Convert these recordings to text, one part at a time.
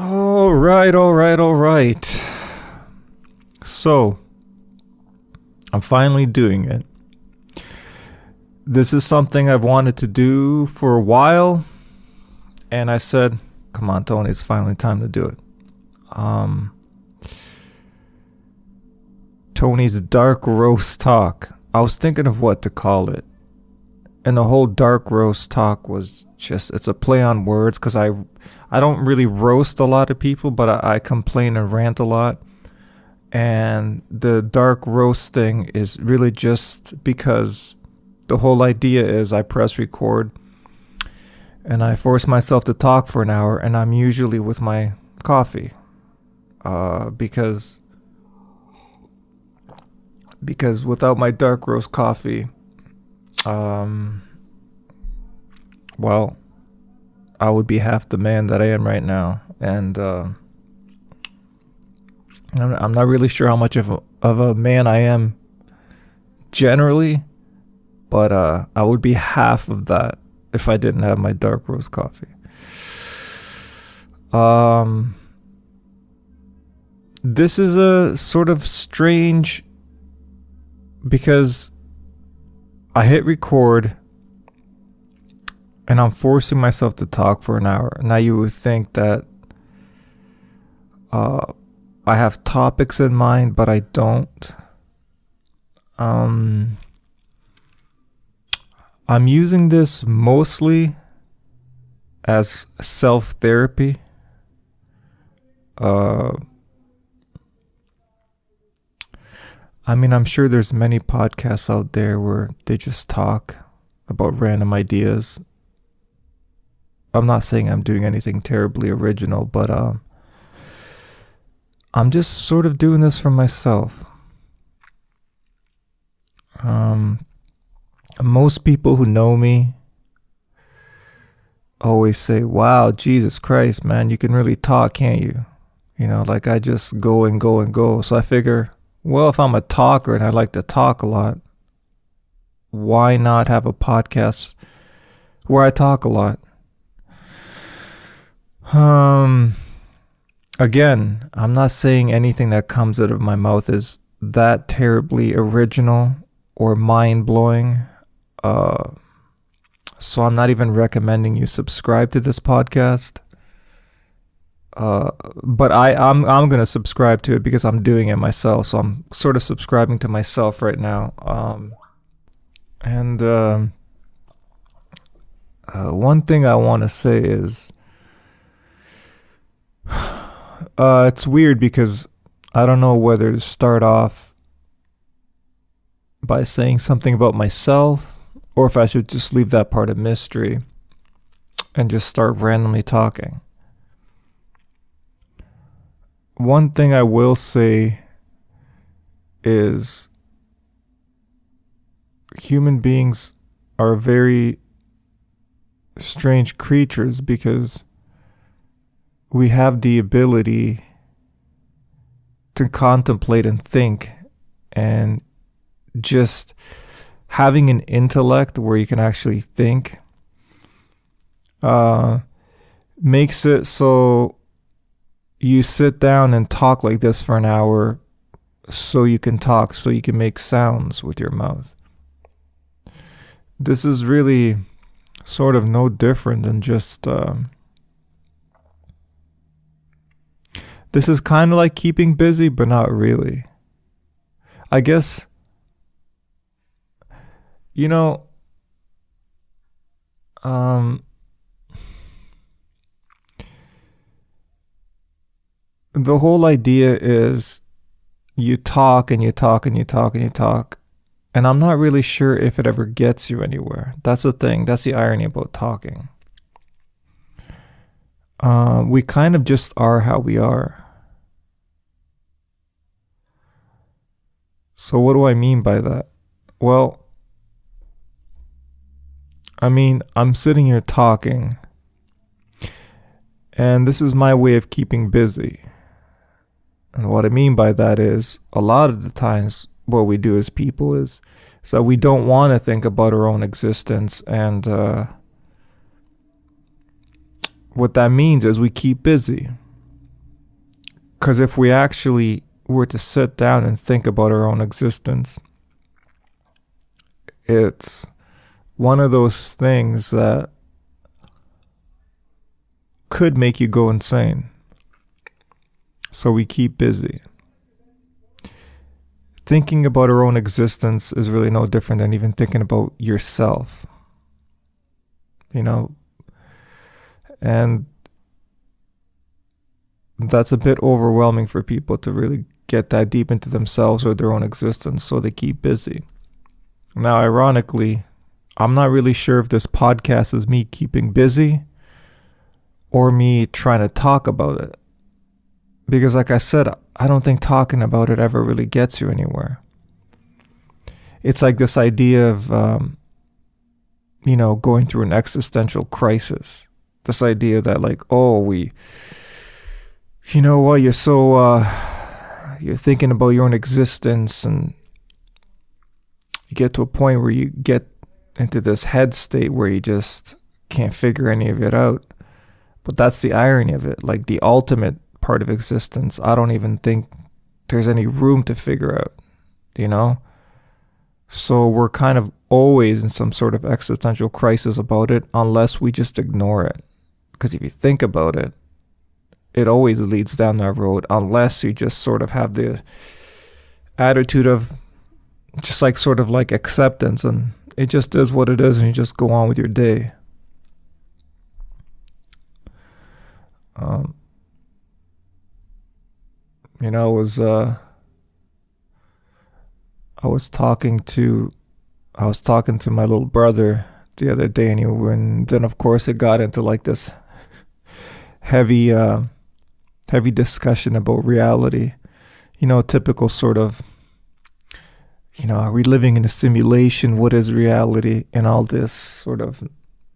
All right, all right, all right. So, I'm finally doing it. This is something I've wanted to do for a while, and I said, come on, Tony, it's finally time to do it. Tony's Dark Roast Talk. I was thinking of what to call it. And the whole Dark Roast Talk was just, it's a play on words because I don't really roast a lot of people, but I complain and rant a lot. And the dark roast thing is really just because the whole idea is I press record and I force myself to talk for an hour, and I'm usually with my coffee. Because without my dark roast coffee, well, I would be half the man that I am right now. And I'm not really sure how much of a man I am generally, but I would be half of that if I didn't have my dark roast coffee. This is a sort of strange, because I hit record and I'm forcing myself to talk for an hour. Now you would think that I have topics in mind, but I don't. I'm using this mostly as self-therapy. I mean, I'm sure there's many podcasts out there where they just talk about random ideas. I'm not saying I'm doing anything terribly original, but I'm just sort of doing this for myself. Most people who know me always say, wow, Jesus Christ, man, you can really talk, can't you? You know, like I just go and go and go. So I figure, well, if I'm a talker and I like to talk a lot, why not have a podcast where I talk a lot? Again, I'm not saying anything that comes out of my mouth is that terribly original or mind-blowing. So I'm not even recommending you subscribe to this podcast. But I'm going to subscribe to it because I'm doing it myself. So I'm sort of subscribing to myself right now. One thing I want to say is, it's weird because I don't know whether to start off by saying something about myself or if I should just leave that part a mystery and just start randomly talking. One thing I will say is human beings are very strange creatures because we have the ability to contemplate and think, and just having an intellect where you can actually think makes it so you sit down and talk like this for an hour so you can talk, so you can make sounds with your mouth. This is really sort of no different than just this is kind of like keeping busy, but not really. I guess, you know, the whole idea is you talk and you talk and you talk and you talk, and I'm not really sure if it ever gets you anywhere. That's the thing. That's the irony about talking. We kind of just are how we are. So what do I mean by that? Well, I mean, I'm sitting here talking, and this is my way of keeping busy. And what I mean by that is, a lot of the times what we do as people is that we don't want to think about our own existence, and what that means is we keep busy. Because if we actually were to sit down and think about our own existence, it's one of those things that could make you go insane. So we keep busy. Thinking about our own existence is really no different than even thinking about yourself. You know, and that's a bit overwhelming for people to really get that deep into themselves or their own existence, so they keep busy. Now, ironically, I'm not really sure if this podcast is me keeping busy or me trying to talk about it. Because like I said, I don't think talking about it ever really gets you anywhere. It's like this idea of, going through an existential crisis. This idea that like, you know what, you're so, you're thinking about your own existence, and you get to a point where you get into this head state where you just can't figure any of it out. But that's the irony of it. Like the ultimate part of existence, I don't even think there's any room to figure out, you know? So we're kind of always in some sort of existential crisis about it, unless we just ignore it. Because if you think about it, it always leads down that road, unless you just sort of have the attitude of just like sort of like acceptance, and it just is what it is, and you just go on with your day. I was talking to my little brother the other day, and then of course it got into like this heavy discussion about reality. Typical sort of, are we living in a simulation? What is reality? And all this sort of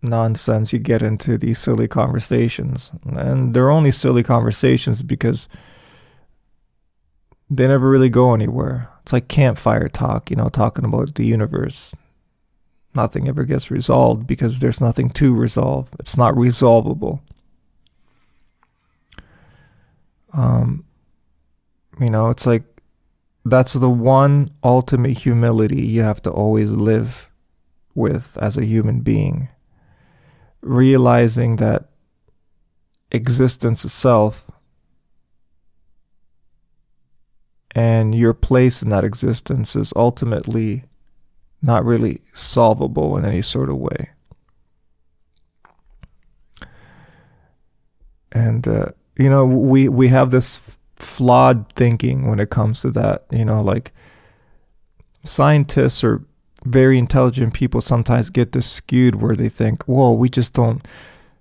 nonsense you get into these silly conversations. And they're only silly conversations because they never really go anywhere. It's like campfire talk, talking about the universe. Nothing ever gets resolved because there's nothing to resolve. It's not resolvable. It's like that's the one ultimate humility you have to always live with as a human being. Realizing that existence itself and your place in that existence is ultimately not really solvable in any sort of way. And, we have this flawed thinking when it comes to that, like scientists or very intelligent people sometimes get this skewed where they think, well, we just don't,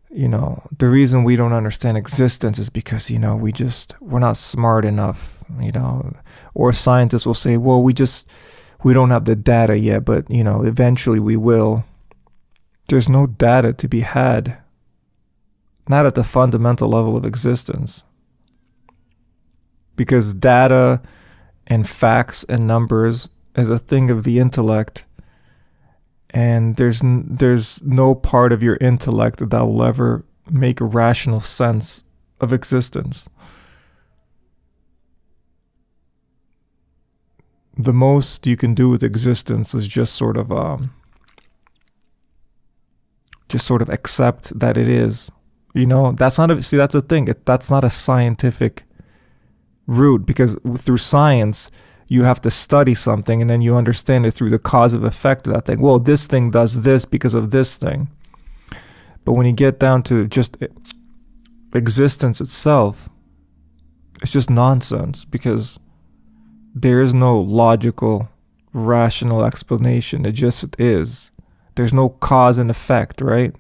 the reason we don't understand existence is because, we're not smart enough, or scientists will say, well, we don't have the data yet, but, eventually we will. There's no data to be had, not at the fundamental level of existence. Because data and facts and numbers is a thing of the intellect, and there's no part of your intellect that will ever make a rational sense of existence. The most you can do with existence is just sort of accept that it is. That's the thing. That's not a scientific route, because through science you have to study something and then you understand it through the cause of effect of that thing. Well, this thing does this because of this thing. But when you get down to just existence itself, it's just nonsense, because there is no logical, rational explanation. It just is. There's no cause and effect, right?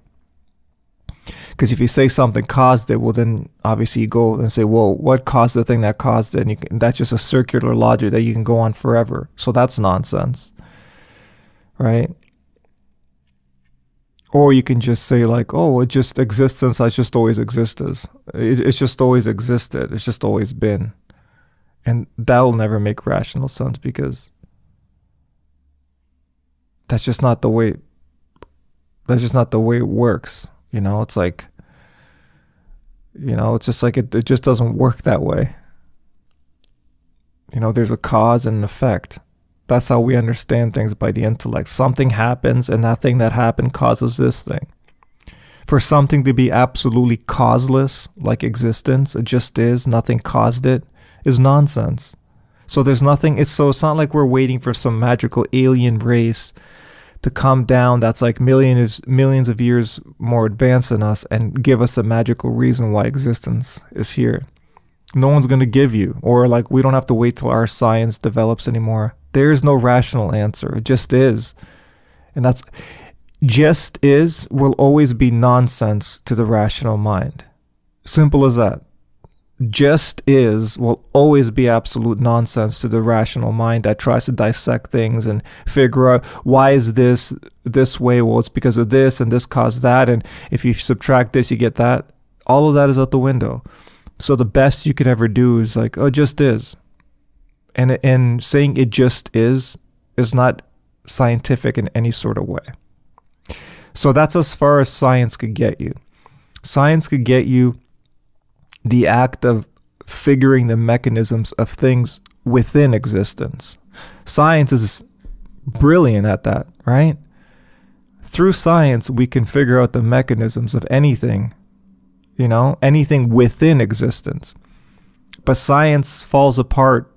Because if you say something caused it, well, then obviously you go and say, well, what caused the thing that caused it? And that's just a circular logic that you can go on forever. So that's nonsense, right? Or you can just say like, oh, it just existence has just always existed. It's just always existed. It's just always been. And that will never make rational sense, because that's just not the way it works. It's like, it's just like it just doesn't work that way. There's a cause and an effect. That's how we understand things by the intellect. Something happens, and that thing that happened causes this thing. For something to be absolutely causeless, like existence, it just is, nothing caused it, is nonsense. So there's nothing, it's not like we're waiting for some magical alien race to come down that's like millions of years more advanced than us and give us a magical reason why existence is here. No one's going to give you, or like we don't have to wait till our science develops anymore. There is no rational answer. It just is. And that's just is will always be nonsense to the rational mind. Simple as that. Just is will always be absolute nonsense to the rational mind that tries to dissect things and figure out why is this way. Well, it's because of this and this caused that, and if you subtract this you get that. All of that is out the window. So the best you could ever do is like, oh, it just is. And saying it just is not scientific in any sort of way. So that's as far as science could get you. Science could get you the act of figuring the mechanisms of things within existence. Science is brilliant at that, right? Through science, we can figure out the mechanisms of anything, anything within existence. But science falls apart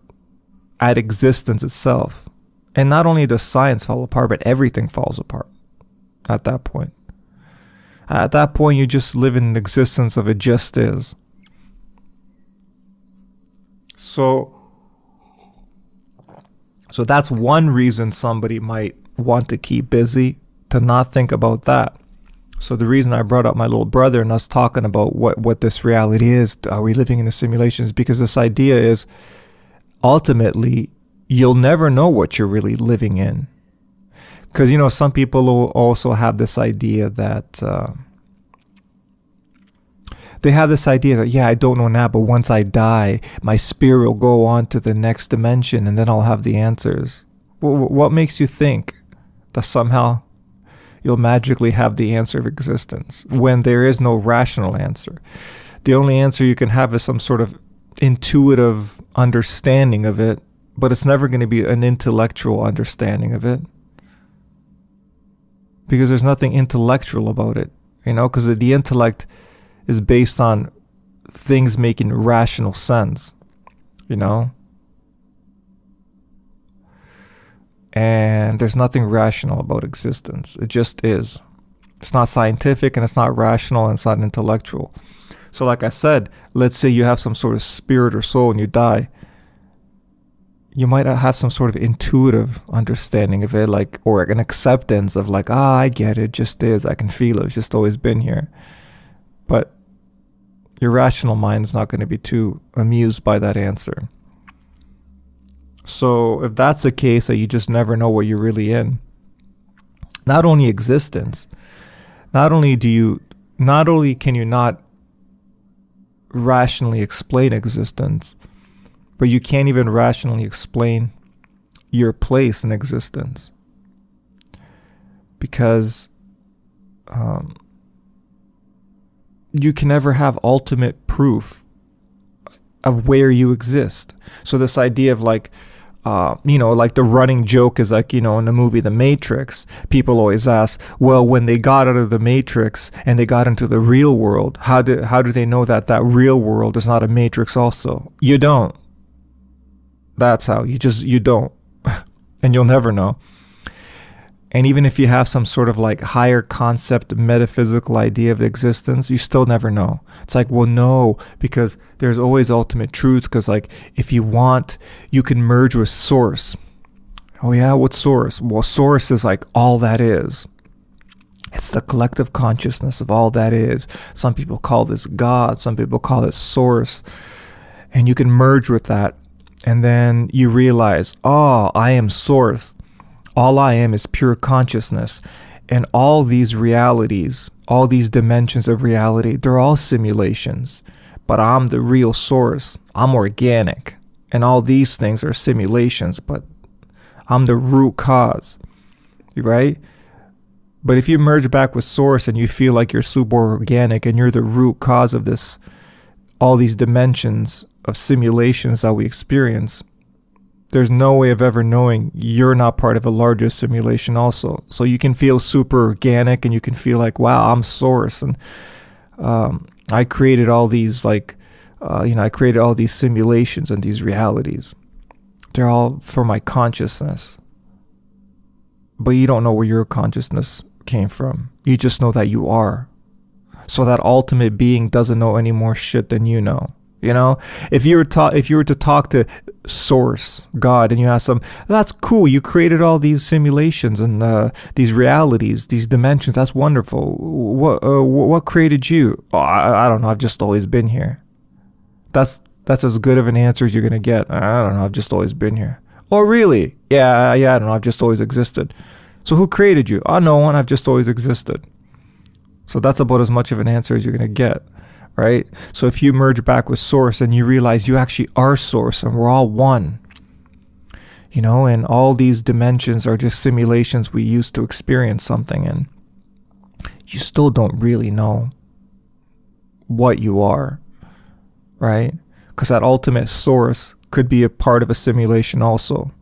at existence itself. And not only does science fall apart, but everything falls apart at that point. At that point, you just live in an existence of it just is. So that's one reason somebody might want to keep busy, to not think about that. So the reason I brought up my little brother and us talking about what this reality is, are we living in a simulation, is because this idea is ultimately you'll never know what you're really living in. Because, some people also have this idea that I don't know now, but once I die, my spirit will go on to the next dimension and then I'll have the answers. What makes you think that somehow you'll magically have the answer of existence when there is no rational answer? The only answer you can have is some sort of intuitive understanding of it, but it's never going to be an intellectual understanding of it. Because there's nothing intellectual about it, because the intellect is based on things making rational sense, and there's nothing rational about existence. It just is. It's not scientific, and it's not rational, and it's not intellectual. So like I said, let's say you have some sort of spirit or soul and you die. You might have some sort of intuitive understanding of it, or an acceptance of I get it, just is, I can feel it, it's just always been here. But your rational mind is not going to be too amused by that answer. So if that's the case, that you just never know what you're really in, not only existence, not only can you not rationally explain existence, but you can't even rationally explain your place in existence. Because you can never have ultimate proof of where you exist. So this idea of the running joke is in the movie The Matrix, people always ask, well, when they got out of the Matrix and they got into the real world, how do they know that real world is not a Matrix also? You don't. That's how. You don't. And you'll never know. And even if you have some sort of higher concept metaphysical idea of existence, you still never know. It's well, no, because there's always ultimate truth. Because if you want, you can merge with source. Oh yeah, what's source? Well, source is all that is. It's the collective consciousness of all that is. Some people call this God. Some people call it source. And you can merge with that. And then you realize, oh, I am source. All I am is pure consciousness. And all these realities, all these dimensions of reality, they're all simulations. But I'm the real source. I'm organic. And all these things are simulations, but I'm the root cause. Right? But if you merge back with source and you feel like you're super organic and you're the root cause of this, all these dimensions of simulations that we experience, There's no way of ever knowing you're not part of a larger simulation also. So you can feel super organic and you can feel like, wow, I'm source. And I created all these I created all these simulations and these realities. They're all for my consciousness. But you don't know where your consciousness came from. You just know that you are. So that ultimate being doesn't know any more shit than you know. You know, if you were to talk to Source, God, and you ask them, that's cool. You created all these simulations and these realities, these dimensions. That's wonderful. What created you? Oh, I don't know. I've just always been here. That's as good of an answer as you're gonna get. I don't know. I've just always been here. Oh, really? Yeah. I don't know. I've just always existed. So who created you? Oh, no one. I've just always existed. So that's about as much of an answer as you're gonna get. Right? So if you merge back with Source and you realize you actually are Source and we're all one, you know, and all these dimensions are just simulations we use to experience something, and you still don't really know what you are, right? Because that ultimate Source could be a part of a simulation also.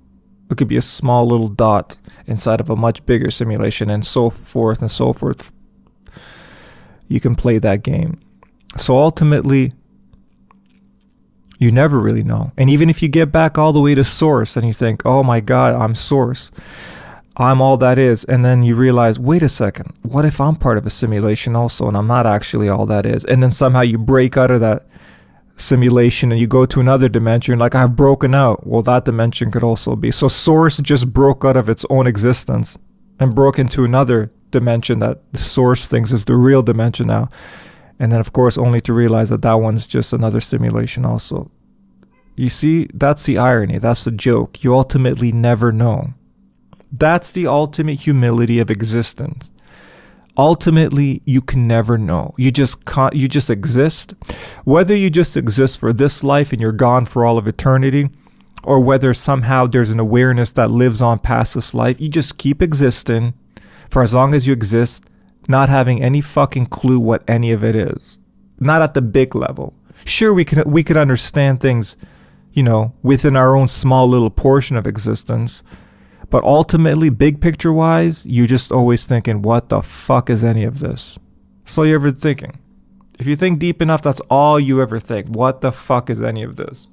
It could be a small little dot inside of a much bigger simulation, and so forth and so forth. You can play that game. So ultimately, you never really know. And even if you get back all the way to Source and you think, oh my God, I'm Source, I'm all that is. And then you realize, wait a second, what if I'm part of a simulation also and I'm not actually all that is? And then somehow you break out of that simulation and you go to another dimension, like I've broken out. Well, that dimension could also be. So Source just broke out of its own existence and broke into another dimension that the Source thinks is the real dimension now. And then, of course, only to realize that that one's just another simulation also. You see, that's the irony. That's the joke. You ultimately never know. That's the ultimate humility of existence. Ultimately, you can never know. You just exist. Whether you just exist for this life and you're gone for all of eternity, or whether somehow there's an awareness that lives on past this life, you just keep existing for as long as you exist, not having any fucking clue what any of it is. Not at the big level. Sure, we could understand things, you know, within our own small little portion of existence. But ultimately, big picture wise, you're just always thinking, what the fuck is any of this? That's all you're ever thinking. If you think deep enough, that's all you ever think. What the fuck is any of this?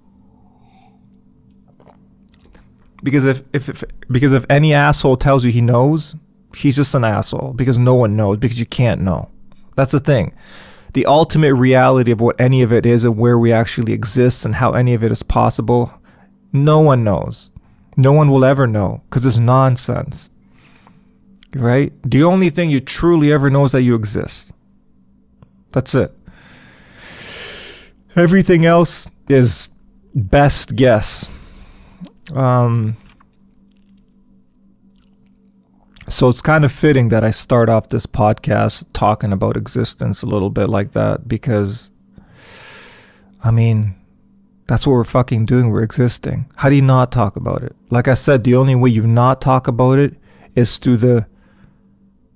Because if any asshole tells you he knows, he's just an asshole, because no one knows, because you can't know. That's the thing. The ultimate reality of what any of it is and where we actually exist and how any of it is possible, no one knows. No one will ever know, because it's nonsense. Right? The only thing you truly ever know is that you exist. That's it. Everything else is best guess. So it's kind of fitting that I start off this podcast talking about existence a little bit like that, because, I mean, that's what we're fucking doing. We're existing. How do you not talk about it? Like I said, the only way you not talk about it is through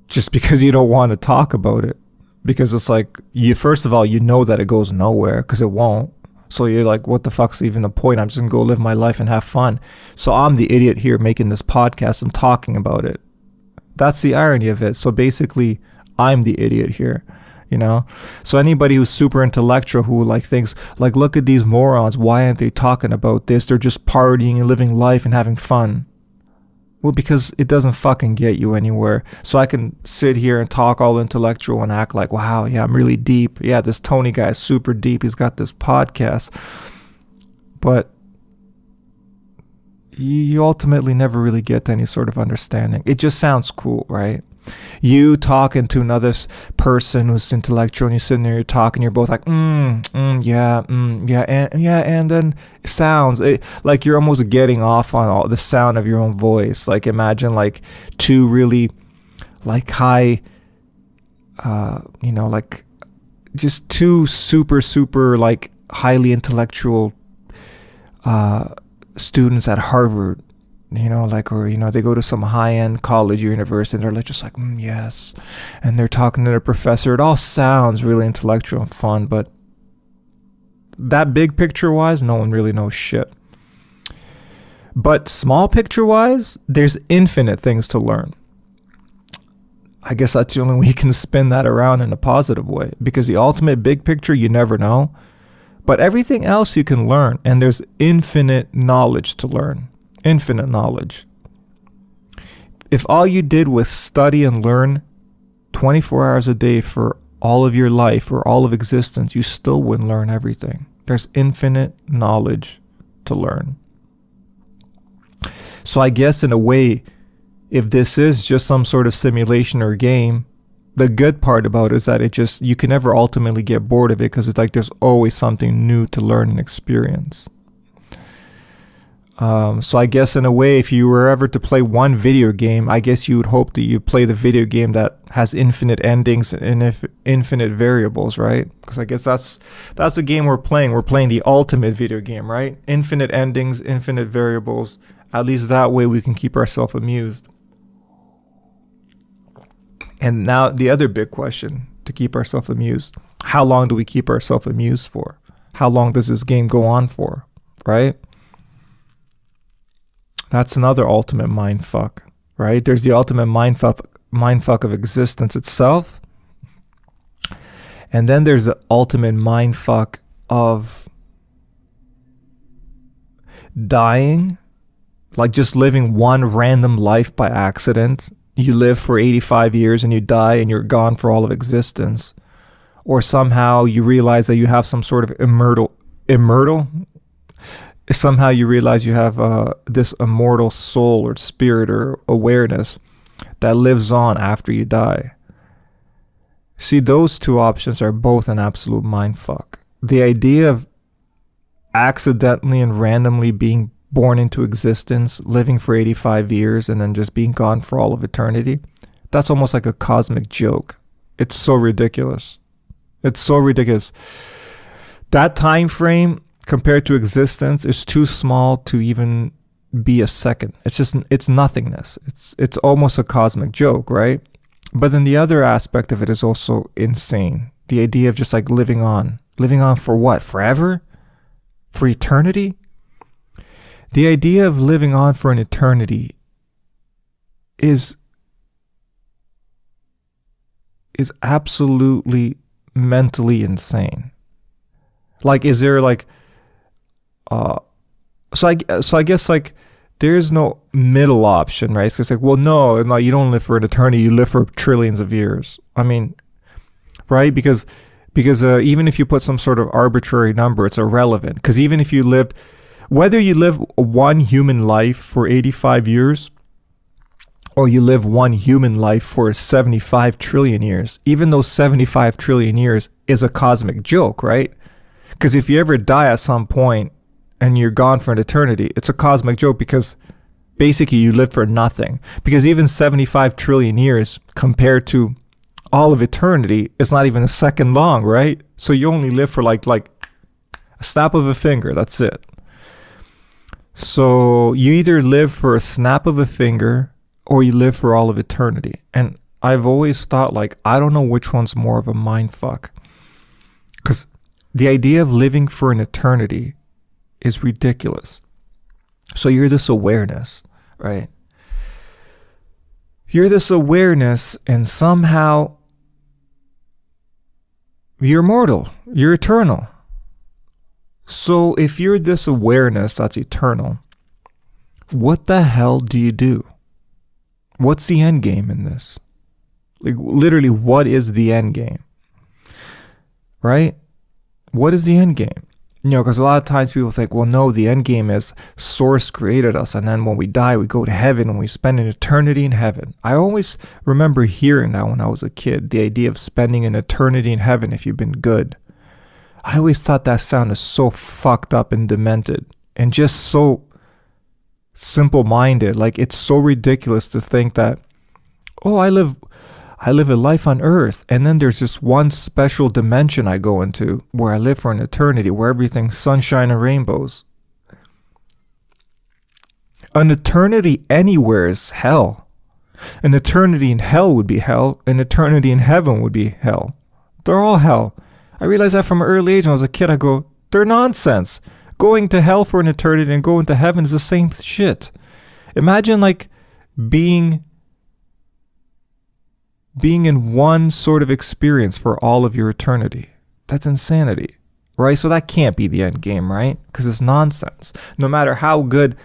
just because you don't want to talk about it. Because it's like, first of all, you know that it goes nowhere, because it won't. So you're like, what the fuck's even the point? I'm just going to go live my life and have fun. So I'm the idiot here making this podcast and talking about it. That's the irony of it. So basically, I'm the idiot here, you know? So anybody who's super intellectual who like thinks, like, look at these morons. Why aren't they talking about this? They're just partying and living life and having fun. Well, because it doesn't fucking get you anywhere. So I can sit here and talk all intellectual and act like, wow, yeah, I'm really deep. Yeah, this Tony guy is super deep. He's got this podcast. But you ultimately never really get to any sort of understanding. It just sounds cool, right? You talking to another person who's intellectual, and you're sitting there, you're talking, you're both like, yeah, and then it sounds like you're almost getting off on all the sound of your own voice. Like imagine like two really like high, like just two super like highly intellectual students at Harvard, or they go to some high-end college or university and they're like just like, yes, and they're talking to their professor. It all sounds really intellectual and fun, but that big picture wise, no one really knows shit. But small picture wise, there's infinite things to learn. I guess that's the only way you can spin that around in a positive way, because the ultimate big picture, you never know. But everything else you can learn, and there's infinite knowledge to learn. Infinite knowledge. If all you did was study and learn 24 hours a day for all of your life or all of existence, you still wouldn't learn everything. There's infinite knowledge to learn. So I guess in a way, if this is just some sort of simulation or game, the good part about it is that you can never ultimately get bored of it, because it's like there's always something new to learn and experience. So I guess in a way, if you were ever to play one video game, I guess you would hope that you play the video game that has infinite endings and infinite variables, right? Because I guess that's the game we're playing. We're playing the ultimate video game, right? Infinite endings, infinite variables. At least that way we can keep ourselves amused. And now the other big question to keep ourselves amused. How long do we keep ourselves amused for? How long does this game go on for, right? That's another ultimate mind fuck, right? There's the ultimate mind fuck of existence itself. And then there's the ultimate mind fuck of dying, like just living one random life by accident. You live for 85 years and you die and you're gone for all of existence. Or somehow you realize that you have some sort of immortal? Somehow you realize you have this immortal soul or spirit or awareness that lives on after you die. See, those two options are both an absolute mindfuck. The idea of accidentally and randomly being born into existence, living for 85 years, and then just being gone for all of eternity, that's almost like a cosmic joke. It's so ridiculous. It's so ridiculous. That time frame compared to existence is too small to even be a second. It's nothingness. It's almost a cosmic joke, right? But then the other aspect of it is also insane. The idea of just like living on for what? Forever? For eternity? The idea of living on for an eternity is absolutely mentally insane. Like, is there like, so I guess like there's no middle option, right? So it's like, well, no, you don't live for an eternity. You live for trillions of years. I mean, right? Because even if you put some sort of arbitrary number, it's irrelevant. Because even if you lived, whether you live one human life for 85 years or you live one human life for 75 trillion years, even though 75 trillion years is a cosmic joke, right? Because if you ever die at some point and you're gone for an eternity, it's a cosmic joke, because basically you live for nothing. Because even 75 trillion years compared to all of eternity is not even a second long, right? So you only live for like a snap of a finger. That's it. So you either live for a snap of a finger or you live for all of eternity. And I've always thought, like, I don't know which one's more of a mind fuck. Because the idea of living for an eternity is ridiculous. So you're this awareness, right? You're this awareness, and somehow you're mortal. You're eternal. So if you're this awareness that's eternal, what the hell do you do? What's the end game in this? Like, literally, what is the end game? Right? What is the end game? You know, because a lot of times people think, well, no, the end game is Source created us, and then when we die, we go to heaven and we spend an eternity in heaven. I always remember hearing that when I was a kid, the idea of spending an eternity in heaven if you've been good. I always thought that sounded so fucked up and demented and just so simple-minded. Like, it's so ridiculous to think that, oh, I live a life on earth, and then there's just one special dimension I go into where I live for an eternity, where everything's sunshine and rainbows. An eternity anywhere is hell. An eternity in hell would be hell. An eternity in heaven would be hell. They're all hell. I realized that from an early age when I was a kid. I go, they're nonsense. Going to hell for an eternity and going to heaven is the same shit. Imagine like being in one sort of experience for all of your eternity. That's insanity, right? So that can't be the end game, right? Because it's nonsense. No matter how good,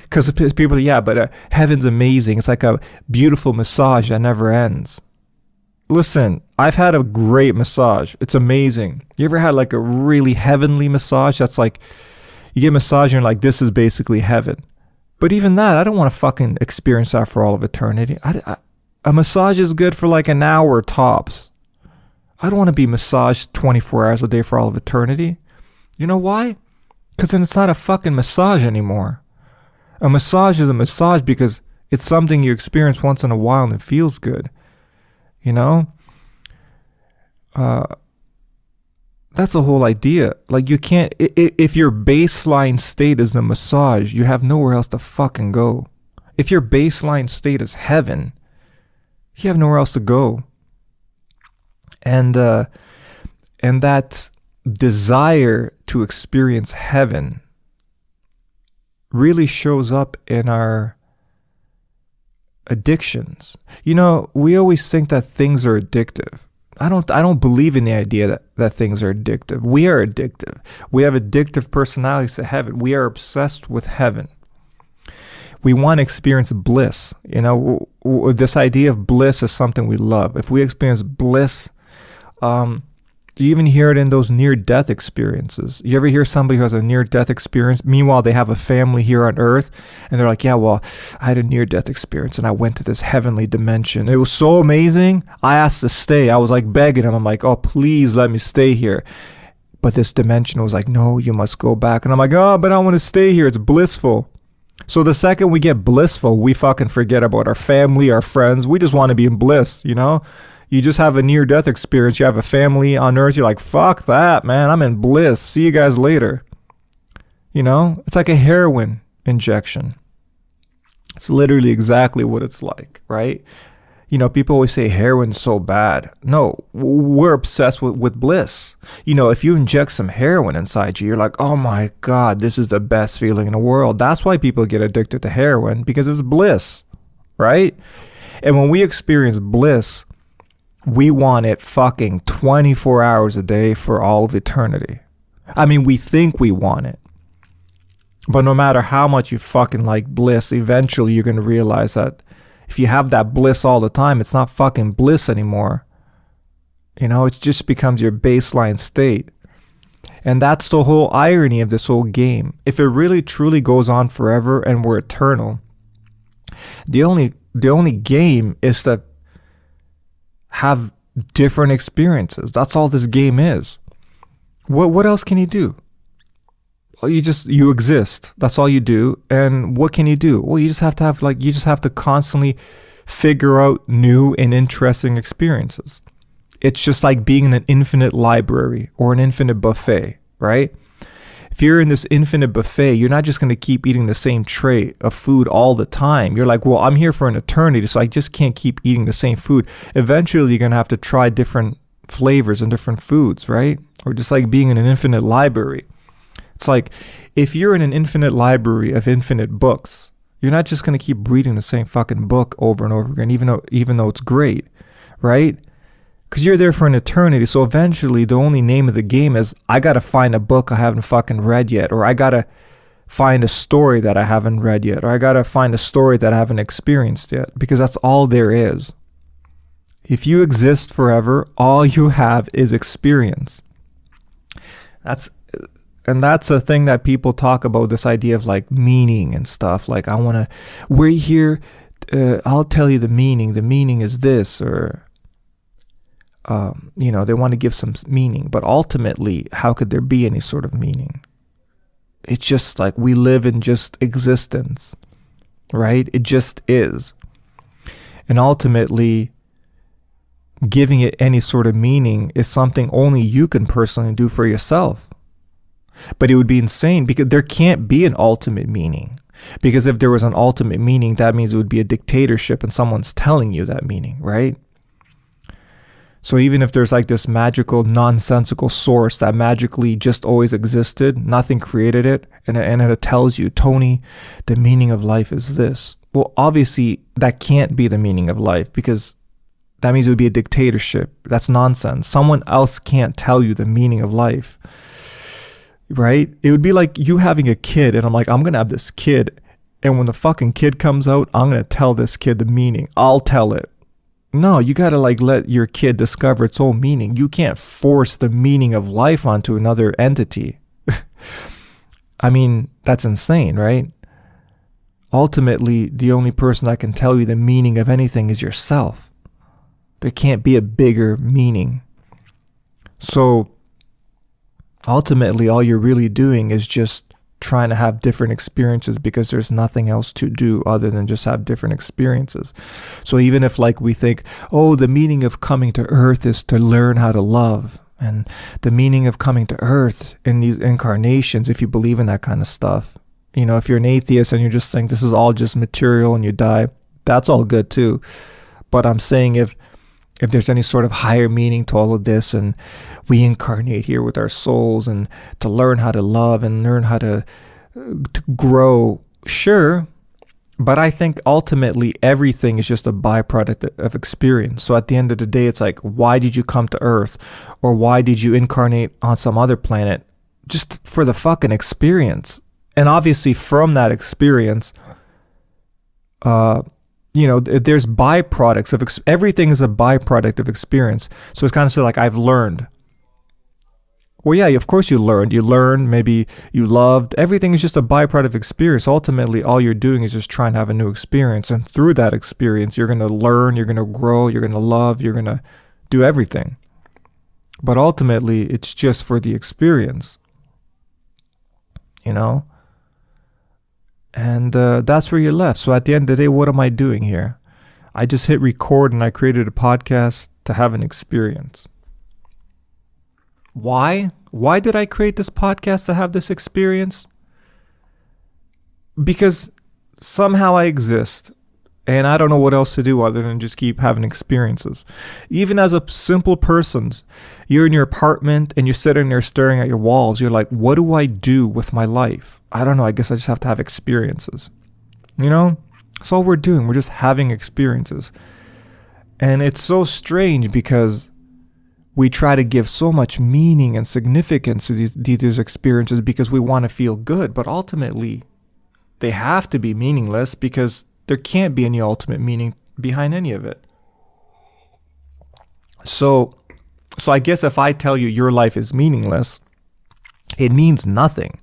because people, yeah, but heaven's amazing. It's like a beautiful massage that never ends. Listen, I've had a great massage. It's amazing. You ever had like a really heavenly massage? That's like, you get a massage and you're like, this is basically heaven. But even that, I don't want to fucking experience that for all of eternity. A massage is good for like an hour tops. I don't want to be massaged 24 hours a day for all of eternity. You know why? Because then it's not a fucking massage anymore. A massage is a massage because it's something you experience once in a while and it feels good. You know? That's the whole idea. Like you can't, if your baseline state is the massage, you have nowhere else to fucking go. If your baseline state is heaven, you have nowhere else to go. And that desire to experience heaven really shows up in our addictions. You know, we always think that things are addictive. I don't believe in the idea that things are addictive. We are addictive. We have addictive personalities to heaven. We are obsessed with heaven. We want to experience bliss. You know, this idea of bliss is something we love. If we experience bliss, you even hear it in those near-death experiences. You ever hear somebody who has a near-death experience? Meanwhile, they have a family here on Earth, and they're like, yeah, well, I had a near-death experience, and I went to this heavenly dimension. It was so amazing. I asked to stay. I was like begging him. I'm like, oh, please let me stay here. But this dimension was like, no, you must go back. And I'm like, oh, but I want to stay here. It's blissful. So the second we get blissful, we fucking forget about our family, our friends. We just want to be in bliss, you know? You just have a near-death experience. You have a family on Earth. You're like, fuck that, man. I'm in bliss. See you guys later. You know? It's like a heroin injection. It's literally exactly what it's like, right? You know, people always say heroin's so bad. No, we're obsessed with bliss. You know, if you inject some heroin inside you, you're like, oh my God, this is the best feeling in the world. That's why people get addicted to heroin, because it's bliss, right? And when we experience bliss, we want it fucking 24 hours a day for all of eternity. I mean, we think we want it. But no matter how much you fucking like bliss, eventually you're going to realize that if you have that bliss all the time, it's not fucking bliss anymore. You know, it just becomes your baseline state. And that's the whole irony of this whole game. If it really truly goes on forever and we're eternal, the only game is to have different experiences. That's all this game is. What else can you do? Well, you exist. That's all you do. And what can you do? Well, you just have to constantly figure out new and interesting experiences. It's just like being in an infinite library or an infinite buffet, right? If you're in this infinite buffet, you're not just going to keep eating the same tray of food all the time. You're like, well, I'm here for an eternity, so I just can't keep eating the same food. Eventually, you're going to have to try different flavors and different foods, right? Or just like being in an infinite library. It's like, if you're in an infinite library of infinite books, you're not just going to keep reading the same fucking book over and over again, even though it's great, right? Because you're there for an eternity. So eventually the only name of the game is, I got to find a book I haven't fucking read yet. Or I got to find a story that I haven't read yet. Or I got to find a story that I haven't experienced yet. Because that's all there is. If you exist forever, all you have is experience. That's a thing that people talk about, this idea of like meaning and stuff. Like, we're here, I'll tell you the meaning. The meaning is this, or... they want to give some meaning, but ultimately, how could there be any sort of meaning? It's just like we live in just existence, right? It just is. And ultimately, giving it any sort of meaning is something only you can personally do for yourself. But it would be insane, because there can't be an ultimate meaning. Because if there was an ultimate meaning, that means it would be a dictatorship and someone's telling you that meaning, right? So even if there's like this magical, nonsensical source that magically just always existed, nothing created it, and it tells you, Tony, the meaning of life is this. Well, obviously that can't be the meaning of life, because that means it would be a dictatorship. That's nonsense. Someone else can't tell you the meaning of life, right? It would be like you having a kid, and I'm like, I'm going to have this kid, and when the fucking kid comes out, I'm going to tell this kid the meaning. I'll tell it. No, you got to like let your kid discover its own meaning. You can't force the meaning of life onto another entity. I mean, that's insane, right? Ultimately, the only person that can tell you the meaning of anything is yourself. There can't be a bigger meaning. So ultimately, all you're really doing is just trying to have different experiences, because there's nothing else to do other than just have different experiences. So even if like we think, oh, the meaning of coming to earth is to learn how to love, and the meaning of coming to earth in these incarnations, if you believe in that kind of stuff, you know, if you're an atheist and you're just saying this is all just material and you die, that's all good too. But I'm saying if there's any sort of higher meaning to all of this, and we incarnate here with our souls and to learn how to love and learn how to grow, sure. But I think ultimately everything is just a byproduct of experience. So at the end of the day, it's like, why did you come to Earth? Or why did you incarnate on some other planet? Just for the fucking experience. And obviously from that experience, you know, there's byproducts of everything is a byproduct of experience. So it's kind of like, I've learned. Well, yeah, of course you learned, maybe you loved. Everything is just a byproduct of experience. Ultimately, all you're doing is just trying to have a new experience. And through that experience, you're going to learn, you're going to grow, you're going to love, you're going to do everything. But ultimately, it's just for the experience, you know? And that's where you're left. So at the end of the day, what am I doing here? I just hit record and I created a podcast to have an experience. Why? Why did I create this podcast to have this experience? Because somehow I exist and I don't know what else to do other than just keep having experiences. Even as a simple person, you're in your apartment and you're sitting there staring at your walls. You're like, what do I do with my life? I don't know. I guess I just have to have experiences. You know, that's all we're doing. We're just having experiences. And it's so strange because we try to give so much meaning and significance to these experiences because we want to feel good. But ultimately, they have to be meaningless because there can't be any ultimate meaning behind any of it. So I guess if I tell you your life is meaningless, it means nothing.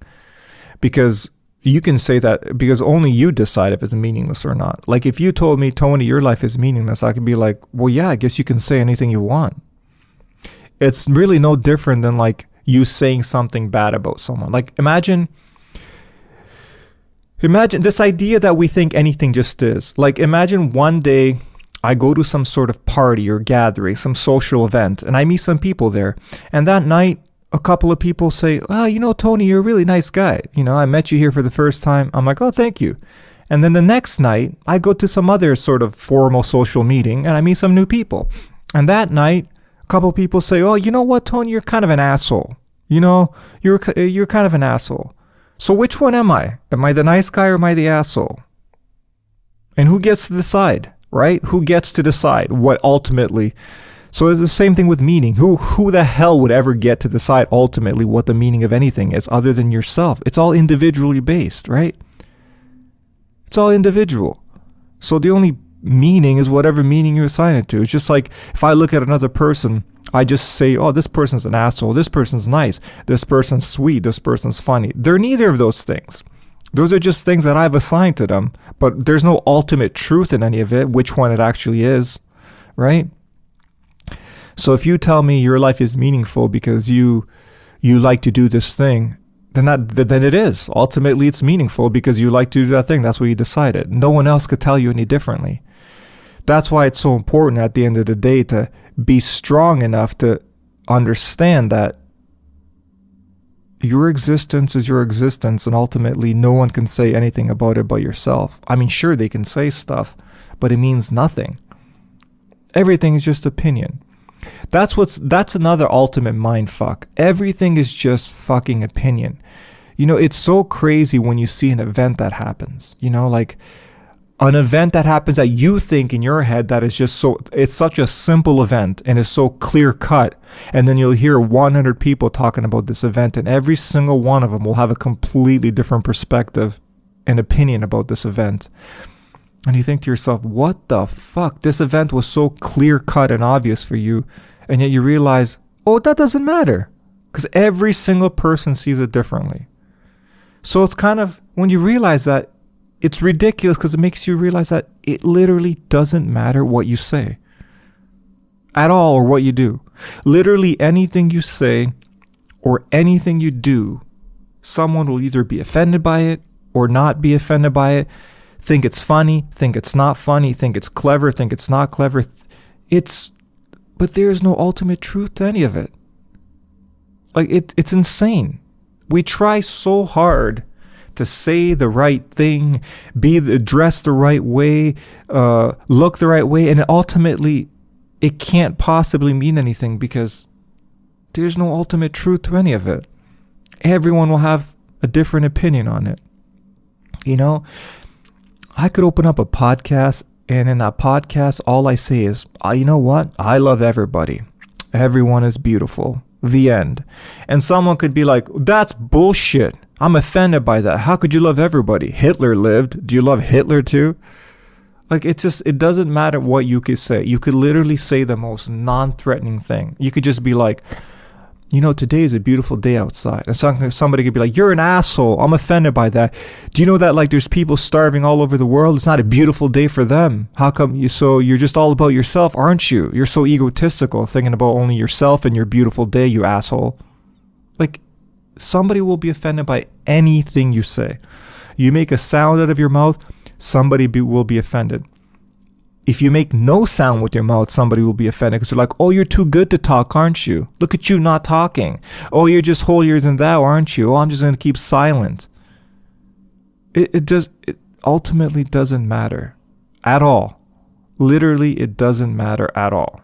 Because you can say that because only you decide if it's meaningless or not. Like if you told me, Tony, your life is meaningless, I could be like, well, yeah, I guess you can say anything you want. It's really no different than like you saying something bad about someone. Like imagine this idea that we think anything just is. Like imagine one day I go to some sort of party or gathering, some social event, and I meet some people there. And that night, a couple of people say, oh, you know, Tony, you're a really nice guy. You know, I met you here for the first time. I'm like, oh, thank you. And then the next night, I go to some other sort of formal social meeting and I meet some new people. And that night, a couple of people say, oh, you know what, Tony, you're kind of an asshole. You know, you're kind of an asshole. So which one am I? Am I the nice guy or am I the asshole? And who gets to decide, right? Who gets to decide what ultimately... So it's the same thing with meaning. Who the hell would ever get to decide ultimately what the meaning of anything is other than yourself? It's all individually based, right? It's all individual. So the only meaning is whatever meaning you assign it to. It's just like if I look at another person, I just say, oh, this person's an asshole. This person's nice. This person's sweet. This person's funny. They're neither of those things. Those are just things that I've assigned to them. But there's no ultimate truth in any of it, which one it actually is, right? So if you tell me your life is meaningful because you like to do this thing, then it is. Ultimately, it's meaningful because you like to do that thing. That's what you decided. No one else could tell you any differently. That's why it's so important at the end of the day to be strong enough to understand that your existence is your existence, and ultimately no one can say anything about it but yourself. I mean, sure, they can say stuff, but it means nothing. Everything is just opinion. That's another ultimate mind fuck. Everything is just fucking opinion. It's so crazy when you see an event that happens. Like an event that happens that you think in your head that is just it's such a simple event and is so clear cut. And then you'll hear 100 people talking about this event, and every single one of them will have a completely different perspective and opinion about this event. And you think to yourself, what the fuck? This event was so clear cut and obvious for you. And yet you realize, oh, that doesn't matter, because every single person sees it differently. So it's kind of, when you realize that, it's ridiculous, because it makes you realize that it literally doesn't matter what you say at all, or what you do. Literally anything you say or anything you do, someone will either be offended by it or not be offended by it, think it's funny, think it's not funny, think it's clever, think it's not clever. But there's no ultimate truth to any of it. Like, it's insane. We try so hard to say the right thing, dress the right way, look the right way, and ultimately it can't possibly mean anything, because there's no ultimate truth to any of it. Everyone will have a different opinion on it. I could open up a podcast, and in that podcast, all I say is, you know what? I love everybody. Everyone is beautiful. The end. And someone could be like, that's bullshit. I'm offended by that. How could you love everybody? Hitler lived. Do you love Hitler too? Like, it doesn't matter what you could say. You could literally say the most non-threatening thing. You could just be like, today is a beautiful day outside. And somebody could be like, you're an asshole. I'm offended by that. Do you know that, like, there's people starving all over the world? It's not a beautiful day for them. How come you're just all about yourself, aren't you? You're so egotistical, thinking about only yourself and your beautiful day, you asshole. Like, somebody will be offended by anything you say. You make a sound out of your mouth, somebody will be offended. If you make no sound with your mouth, somebody will be offended, because they're like, oh, you're too good to talk, aren't you? Look at you not talking. Oh, you're just holier than thou, aren't you? Oh, I'm just going to keep silent. It ultimately doesn't matter at all. Literally, it doesn't matter at all.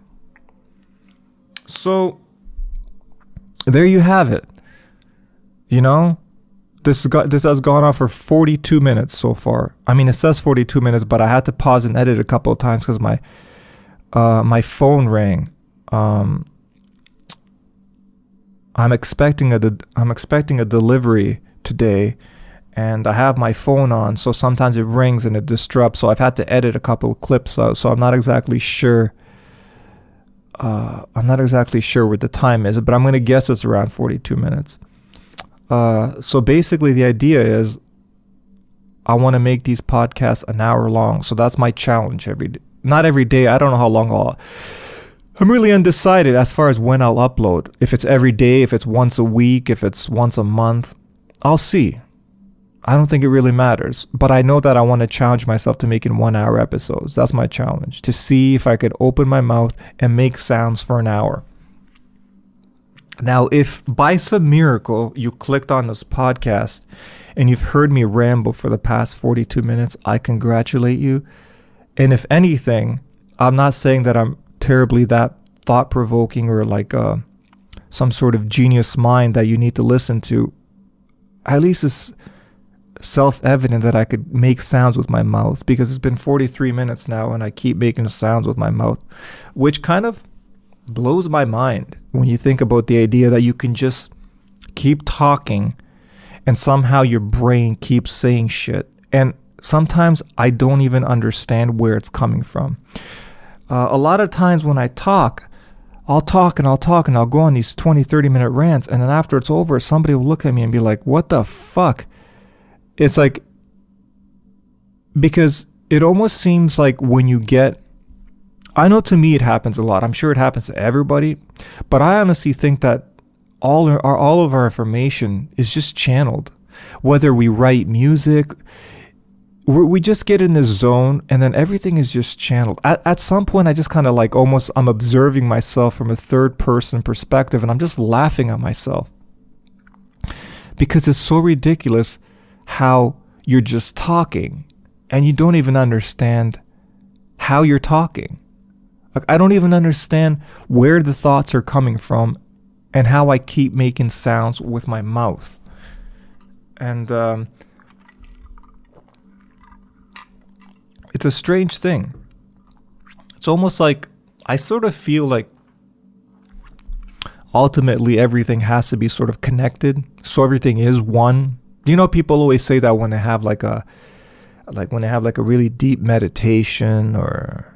So there you have it. This has gone on for 42 minutes so far. I mean, it says 42 minutes, but I had to pause and edit a couple of times because my phone rang. I'm expecting a delivery today, and I have my phone on, so sometimes it rings and it disrupts. So I've had to edit a couple of clips out. So I'm not exactly sure. I'm not exactly sure what the time is, but I'm gonna guess it's around 42 minutes. So basically the idea is I want to make these podcasts an hour long. So that's my challenge not every day. I don't know how long I'm really undecided as far as when I'll upload. If it's every day, if it's once a week, if it's once a month, I'll see. I don't think it really matters, but I know that I want to challenge myself to making 1 hour episodes. That's my challenge, to see if I could open my mouth and make sounds for an hour. Now, if by some miracle you clicked on this podcast and you've heard me ramble for the past 42 minutes, I congratulate you. And if anything, I'm not saying that I'm terribly that thought-provoking or like some sort of genius mind that you need to listen to. At least it's self-evident that I could make sounds with my mouth, because it's been 43 minutes now and I keep making sounds with my mouth, which kind of blows my mind when you think about the idea that you can just keep talking and somehow your brain keeps saying shit. And sometimes I don't even understand where it's coming from. A lot of times when I talk, I'll talk and I'll go on these 20-30 minute rants, and then after it's over, somebody will look at me and be like, what the fuck? It's like, because it almost seems like when you get, I know to me it happens a lot. I'm sure it happens to everybody, but I honestly think that all of our information is just channeled. Whether we write music, we just get in this zone and then everything is just channeled. At some point, I just kind of like almost, I'm observing myself from a third person perspective, and I'm just laughing at myself because it's so ridiculous how you're just talking and you don't even understand how you're talking. Like, I don't even understand where the thoughts are coming from and how I keep making sounds with my mouth. And it's a strange thing. It's almost like I sort of feel like ultimately everything has to be sort of connected. So everything is one. You know, people always say that when they have like a really deep meditation, or,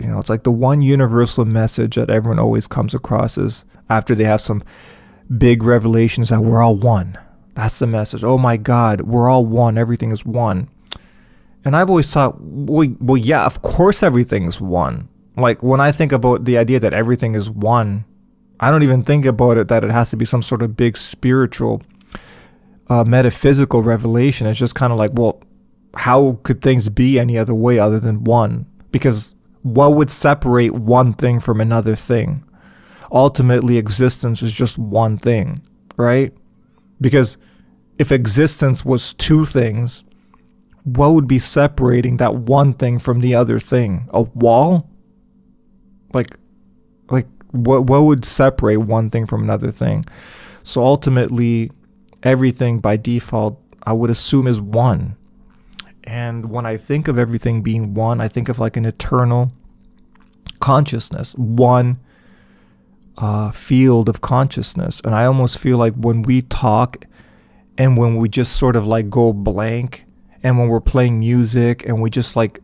you know, it's like the one universal message that everyone always comes across is after they have some big revelations that we're all one. That's the message. Oh my God, we're all one. Everything is one. And I've always thought, well, yeah, of course everything is one. Like, when I think about the idea that everything is one, I don't even think about it that it has to be some sort of big spiritual, metaphysical revelation. It's just kind of like, well, how could things be any other way other than one? Because what would separate one thing from another thing? Ultimately, existence is just one thing, right? Because if existence was two things, what would be separating that one thing from the other thing? A wall? Like what would separate one thing from another thing? So ultimately, everything by default, I would assume, is one. And when I think of everything being one, I think of like an eternal consciousness, one field of consciousness. And I almost feel like when we talk and when we just sort of like go blank, and when we're playing music and we just like,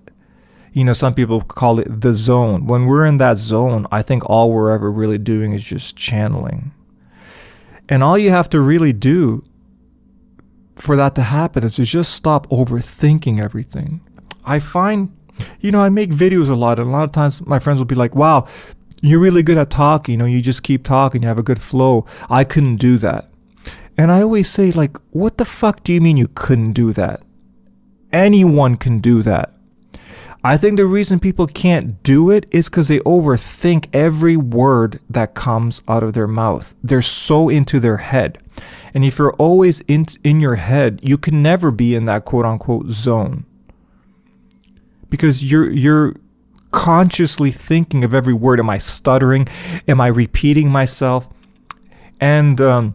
you know, some people call it the zone. When we're in that zone, I think all we're ever really doing is just channeling. And all you have to really do for that to happen is to just stop overthinking everything. I find, you know, I make videos a lot, and a lot of times my friends will be like, wow, you're really good at talking. You know, you just keep talking, you have a good flow. I couldn't do that. And I always say, like, what the fuck do you mean you couldn't do that? Anyone can do that. I think the reason people can't do it is because they overthink every word that comes out of their mouth. They're so into their head. And if you're always in your head, you can never be in that quote unquote zone. Because you're consciously thinking of every word. Am I stuttering? Am I repeating myself? And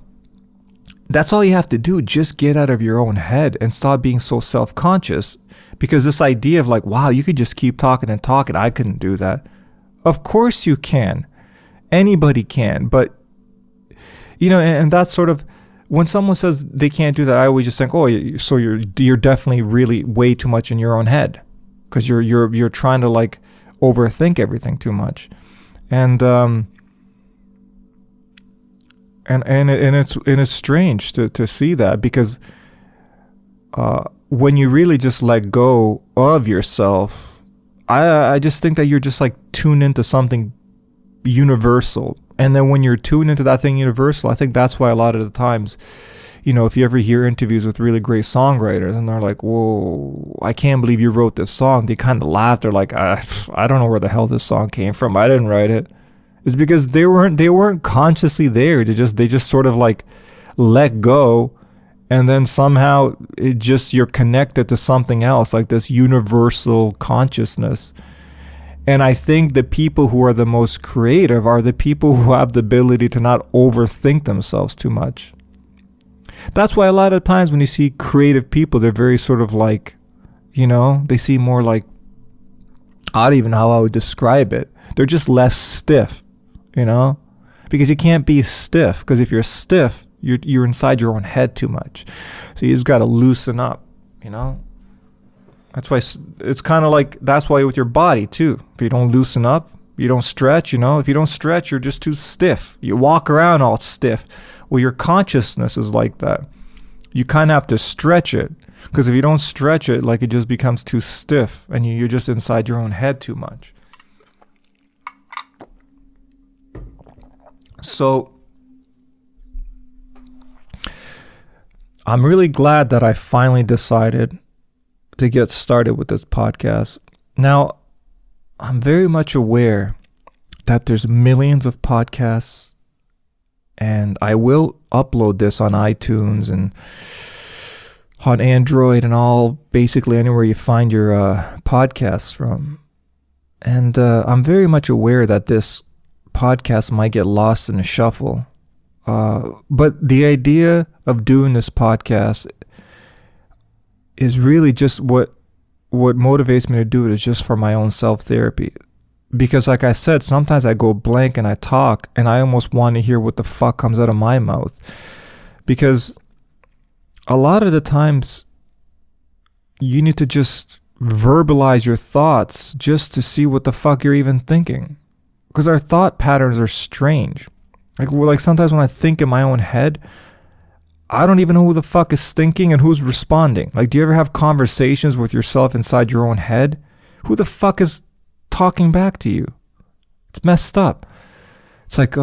that's all you have to do. Just get out of your own head and stop being so self-conscious. Because this idea of like, wow, you could just keep talking and talking. I couldn't do that. Of course you can. Anybody can. But, you know, and that's sort of, when someone says they can't do that, I always just think, oh, so you're definitely really way too much in your own head. Because you're trying to like overthink everything too much. And it's strange to see that, because when you really just let go of yourself, I just think that you're just like tuned into something universal. And then when you're tuned into that thing universal, I think that's why a lot of the times, you know, if you ever hear interviews with really great songwriters and they're like, whoa, I can't believe you wrote this song, they kind of laugh. They're like, I don't know where the hell this song came from. I didn't write it. It's because they weren't consciously there. They just sort of like let go, and then somehow you're connected to something else, like this universal consciousness. And I think the people who are the most creative are the people who have the ability to not overthink themselves too much. That's why a lot of times when you see creative people, they're very sort of like, you know, they seem more like, I don't even know how I would describe it. They're just less stiff. You know, because you can't be stiff, because if you're stiff, you're inside your own head too much. So you just got to loosen up, you know. That's why it's kind of like, that's why with your body too. If you don't loosen up, you don't stretch, you know. If you don't stretch, you're just too stiff. You walk around all stiff. Well, your consciousness is like that. You kind of have to stretch it, because if you don't stretch it, like, it just becomes too stiff, and you're just inside your own head too much. So I'm really glad that I finally decided to get started with this podcast. Now, I'm very much aware that there's millions of podcasts, and I will upload this on iTunes and on Android and all, basically anywhere you find your podcasts from. And I'm very much aware that this podcast might get lost in the shuffle. But the idea of doing this podcast is really just what motivates me to do it is just for my own self-therapy. Because like I said, sometimes I go blank and I talk and I almost want to hear what the fuck comes out of my mouth. Because a lot of the times you need to just verbalize your thoughts just to see what the fuck you're even thinking. Because our thought patterns are strange. Like sometimes when I think in my own head, I don't even know who the fuck is thinking and who's responding. Like, do you ever have conversations with yourself inside your own head? Who the fuck is talking back to you? It's messed up. It's like,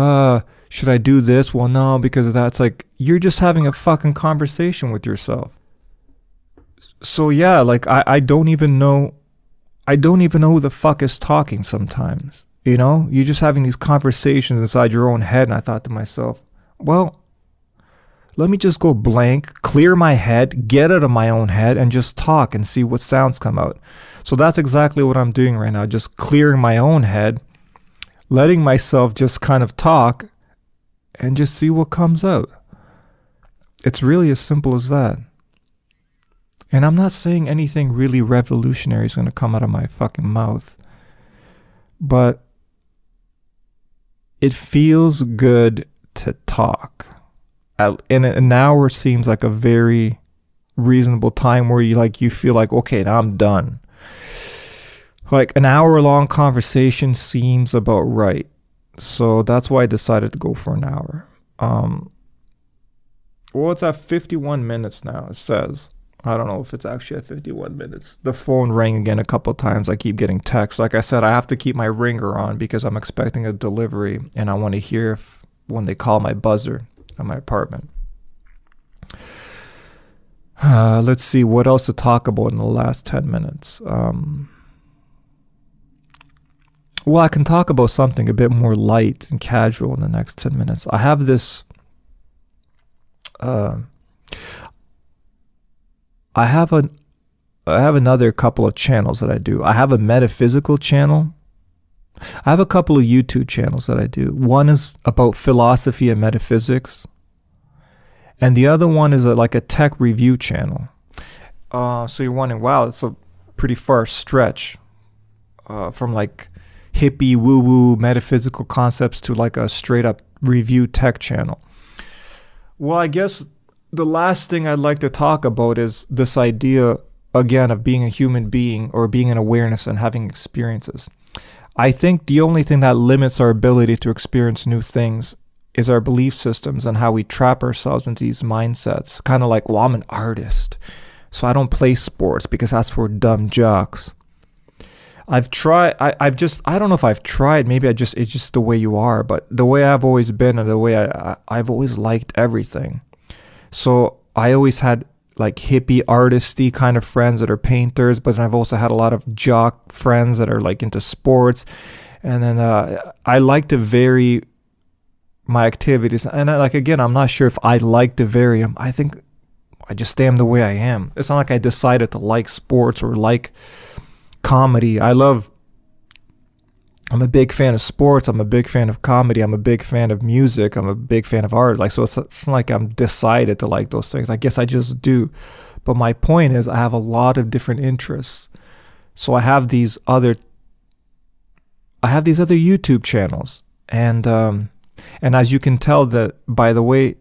should I do this? Well, no, because of that. It's like, you're just having a fucking conversation with yourself. So yeah, like I don't even know who the fuck is talking sometimes. You know, you're just having these conversations inside your own head. And I thought to myself, well, let me just go blank, clear my head, get out of my own head and just talk and see what sounds come out. So that's exactly what I'm doing right now. Just clearing my own head, letting myself just kind of talk and just see what comes out. It's really as simple as that. And I'm not saying anything really revolutionary is going to come out of my fucking mouth. But it feels good to talk. And an hour seems like a very reasonable time where you feel like, okay, now I'm done. Like an hour-long conversation seems about right. So that's why I decided to go for an hour. Well, it's at 51 minutes now, it says. I don't know if it's actually at 51 minutes. The phone rang again a couple of times. I keep getting texts. Like I said, I have to keep my ringer on because I'm expecting a delivery and I want to hear when they call my buzzer at my apartment. Let's see what else to talk about in the last 10 minutes. Well, I can talk about something a bit more light and casual in the next 10 minutes. I have this... I have another couple of channels that I do. I have a metaphysical channel. I have a couple of YouTube channels that I do. One is about philosophy and metaphysics. And the other one is like a tech review channel. So you're wondering, wow, it's a pretty far stretch from like hippie woo-woo metaphysical concepts to like a straight up review tech channel. Well, I guess the last thing I'd like to talk about is this idea, again, of being a human being or being in awareness and having experiences. I think the only thing that limits our ability to experience new things is our belief systems and how we trap ourselves into these mindsets. Kind of like, well, I'm an artist, so I don't play sports because that's for dumb jocks. I've tried, I don't know if I've tried, maybe it's just the way you are, but the way I've always been and the way I've always liked everything. So I always had like hippie artisty kind of friends that are painters, but then I've also had a lot of jock friends that are like into sports. And then I like to vary my activities. And again, I'm not sure if I like to vary them. I think I just am the way I am. It's not like I decided to like sports or like comedy. I'm a big fan of sports. I'm a big fan of comedy. I'm a big fan of music. I'm a big fan of art. Like, so it's not like I'm decided to like those things. I guess I just do. But my point is I have a lot of different interests. So I have these other YouTube channels. And as you can tell that by the way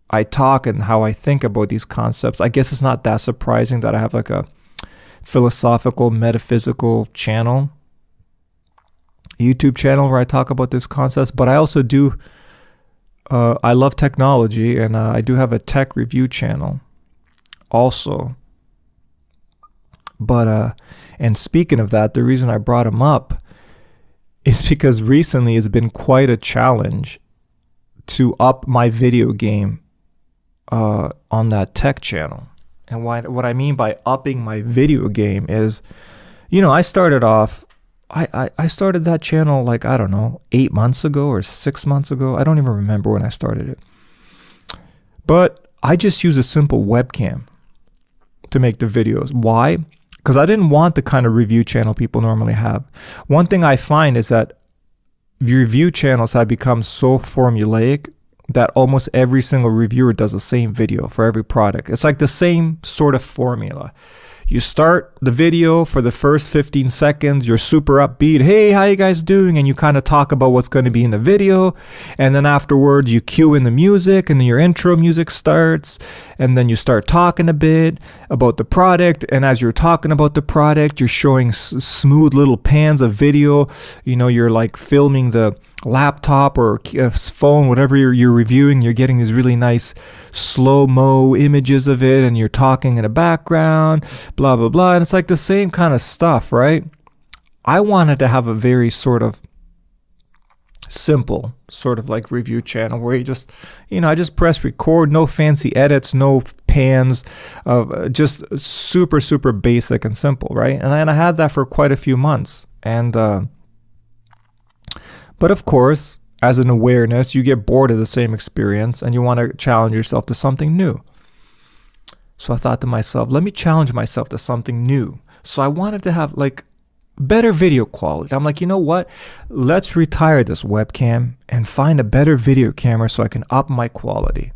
I talk and how I think about these concepts, I guess it's not that surprising that I have like a philosophical, metaphysical channel. YouTube channel where I talk about this concept, but I also do I love technology, and I do have a tech review channel also. But and speaking of that, the reason I brought him up is because recently it's been quite a challenge to up my video game on that tech channel. And what I mean by upping my video game is, I started off I started that channel like, I don't know, 8 months ago or 6 months ago. I don't even remember when I started it. But I just use a simple webcam to make the videos. Why? because I didn't want the kind of review channel people normally have. One thing I find is that review channels have become so formulaic that almost every single reviewer does the same video for every product. It's like the same sort of formula. You start the video, for the first 15 seconds, you're super upbeat. Hey, how you guys doing? And you kind of talk about what's going to be in the video. And then afterwards, you cue in the music, and then your intro music starts. And then you start talking a bit about the product. And as you're talking about the product, you're showing smooth little pans of video. You know, you're like filming the laptop or phone, whatever you're reviewing. You're getting these really nice slow-mo images of it, and you're talking in the background, blah blah blah. And it's like the same kind of stuff, right? I wanted to have a very sort of simple sort of like review channel where you just, I just press record, no fancy edits, no pans, just super super basic and simple, right? And I had that for quite a few months. And but of course, as an awareness, you get bored of the same experience and you want to challenge yourself to something new. So I thought to myself, let me challenge myself to something new. So I wanted to have like better video quality. I'm like, you know what? Let's retire this webcam and find a better video camera so I can up my quality.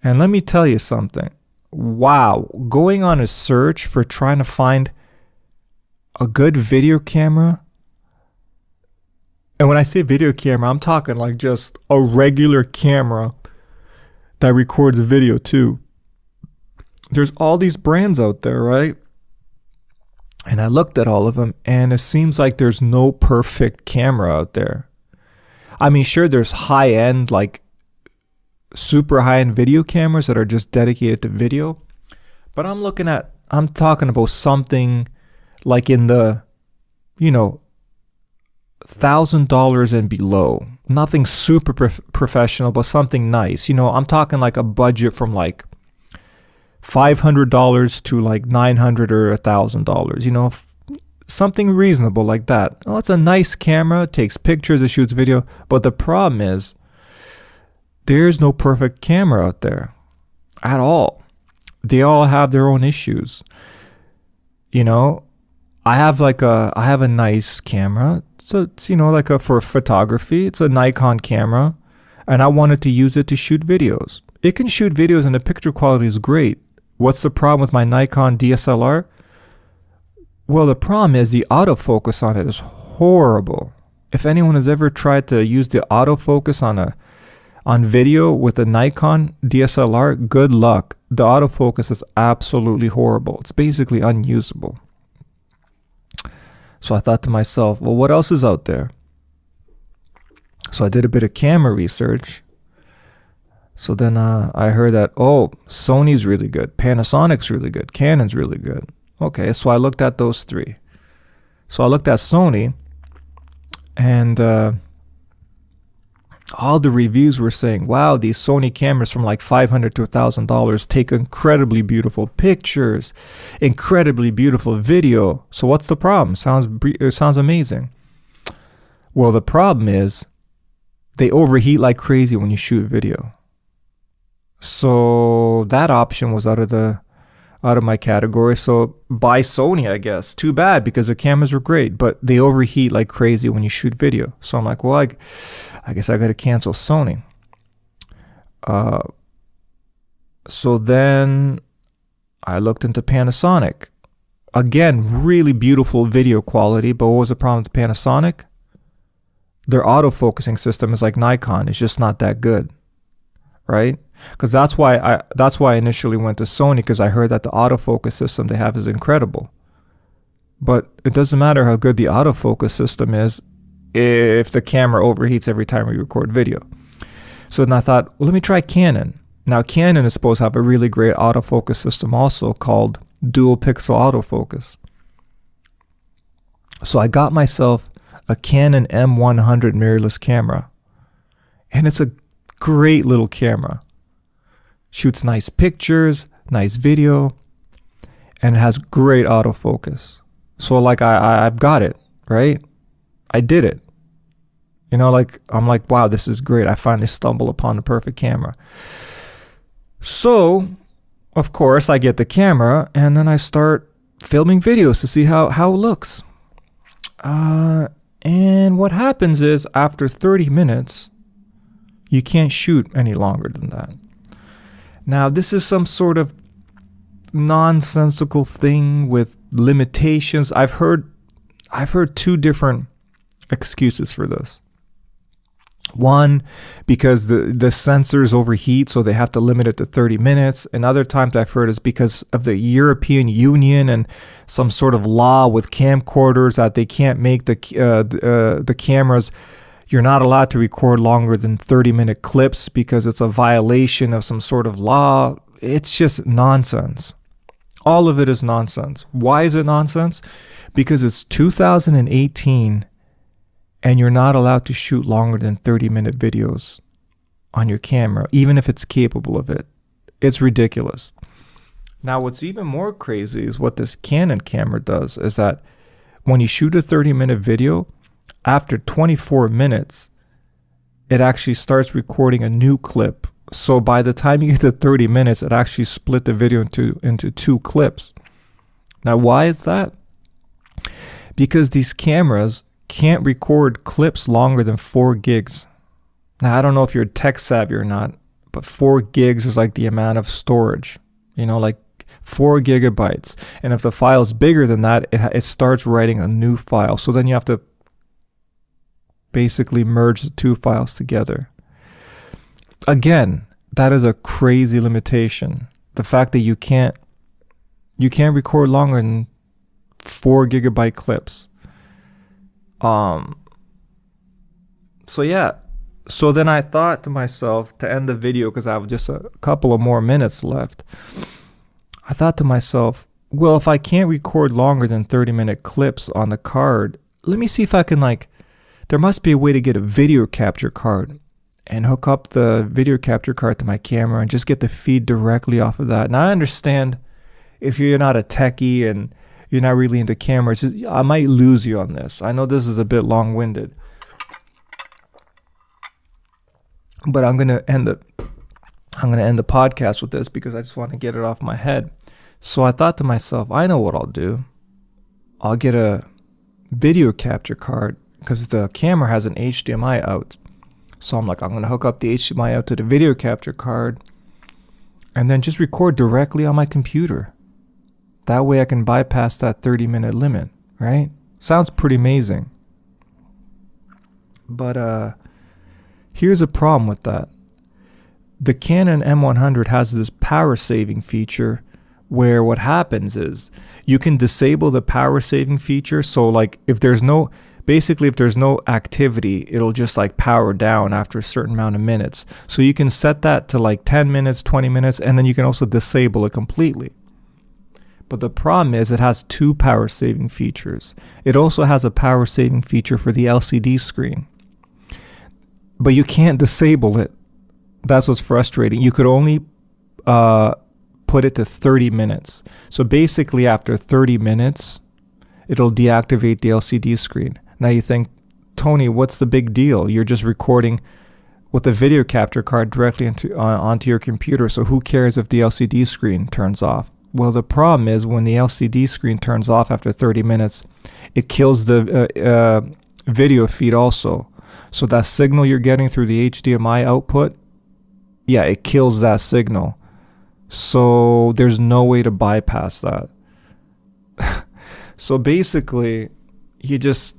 And let me tell you something. Wow, going on a search for trying to find a good video camera. And when I say video camera, I'm talking like just a regular camera that records video too. There's all these brands out there, right? And I looked at all of them, and it seems like there's no perfect camera out there. I mean, sure, there's high-end, like super high-end video cameras that are just dedicated to video. But I'm talking about something like in the, $1,000 and below. Nothing super professional, but something nice. I'm talking like a budget from like $500 to like $900 or $1,000. Something reasonable like that. Oh, it's a nice camera. It takes pictures. It shoots video. But the problem is, there's no perfect camera out there at all. They all have their own issues. I have a nice camera. So it's, for photography, it's a Nikon camera, and I wanted to use it to shoot videos. It can shoot videos and the picture quality is great. What's the problem with my Nikon DSLR? Well, the problem is the autofocus on it is horrible. If anyone has ever tried to use the autofocus on video with a Nikon DSLR, good luck. The autofocus is absolutely horrible. It's basically unusable. So I thought to myself, well, what else is out there? So I did a bit of camera research. So then I heard that, Sony's really good, Panasonic's really good, Canon's really good. Okay, so I looked at those three. So I looked at Sony, and all the reviews were saying, wow, these Sony cameras from like $500 to $1,000 take incredibly beautiful pictures, incredibly beautiful video. So what's the problem? It sounds amazing. Well, the problem is they overheat like crazy when you shoot video. So that option was out of my category. So buy Sony, I guess. Too bad, because the cameras were great, but they overheat like crazy when you shoot video. So I'm like, well, I guess I got to cancel Sony. So then I looked into Panasonic. Again, really beautiful video quality, but what was the problem with Panasonic? Their autofocusing system is like Nikon. It's just not that good, right? Because that's why I initially went to Sony, because I heard that the autofocus system they have is incredible. But it doesn't matter how good the autofocus system is if the camera overheats every time we record video. So then I thought, well, let me try Canon. Now, Canon is supposed to have a really great autofocus system also called dual pixel autofocus. So I got myself a Canon M100 mirrorless camera. And it's a great little camera. Shoots nice pictures, nice video, and it has great autofocus. So like I've got it, right? I did it. I'm like, wow, this is great. I finally stumbled upon the perfect camera. So, of course, I get the camera and then I start filming videos to see how it looks. And what happens is after 30 minutes, you can't shoot any longer than that. Now, this is some sort of nonsensical thing with limitations. I've heard two different excuses for this. One, because the sensors overheat, so they have to limit it to 30 minutes. And other times I've heard is because of the European Union and some sort of law with camcorders that they can't make the cameras. You're not allowed to record longer than 30-minute clips because it's a violation of some sort of law. It's just nonsense. All of it is nonsense. Why is it nonsense? Because it's 2018 and you're not allowed to shoot longer than 30-minute videos on your camera, even if it's capable of it. It's ridiculous. Now, what's even more crazy is what this Canon camera does is that when you shoot a 30-minute video, after 24 minutes, it actually starts recording a new clip. So by the time you get to 30 minutes, it actually split the video into two clips. Now, why is that? Because these cameras can't record clips longer than 4 gigs. Now, I don't know if you're tech savvy or not, but 4 gigs is like the amount of storage, like 4 gigabytes. And if the file is bigger than that, it starts writing a new file. So then you have to basically merge the two files together. Again, that is a crazy limitation. The fact that you can't record longer than 4 gigabyte clips. So then I thought to myself, to end the video, because I have just a couple of more minutes left, I thought to myself, well, if I can't record longer than 30-minute clips on the card, let me see if I can, there must be a way to get a video capture card and hook up the video capture card to my camera and just get the feed directly off of that. Now, I understand if you're not a techie and you're not really into cameras, I might lose you on this. I know this is a bit long-winded, but I'm gonna end the podcast with this because I just want to get it off my head. So I thought to myself, I know what I'll do. I'll get a video capture card because the camera has an HDMI out. So I'm going to hook up the HDMI out to the video capture card and then just record directly on my computer. That way I can bypass that 30-minute limit, right? Sounds pretty amazing. But here's a problem with that. The Canon M100 has this power saving feature where what happens is you can disable the power saving feature. So if there's no activity, it'll just power down after a certain amount of minutes. So you can set that to 10 minutes, 20 minutes, and then you can also disable it completely. But the problem is it has 2 power saving features. It also has a power saving feature for the LCD screen. But you can't disable it. That's what's frustrating. You could only put it to 30 minutes. So basically after 30 minutes, it'll deactivate the LCD screen. Now you think, Tony, what's the big deal? You're just recording with a video capture card directly onto your computer, so who cares if the LCD screen turns off? Well, the problem is when the LCD screen turns off after 30 minutes, it kills the video feed also. So that signal you're getting through the HDMI output, it kills that signal. So there's no way to bypass that. So basically, it's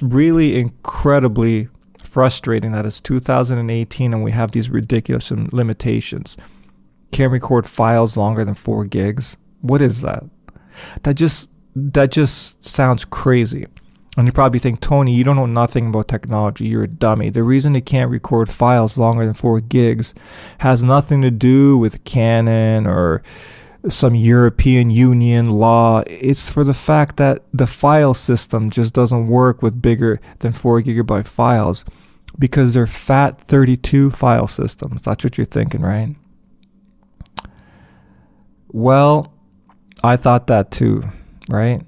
really incredibly frustrating that it's 2018 and we have these ridiculous limitations. Can't record files longer than 4 gigs. What is that? That just sounds crazy. And you probably think, Tony, you don't know nothing about technology. You're a dummy. The reason it can't record files longer than 4 gigs has nothing to do with Canon or some European Union law. It's for the fact that the file system just doesn't work with bigger than 4 gigabyte files because they're FAT32 file systems. That's what you're thinking, right? Well, I thought that too, right?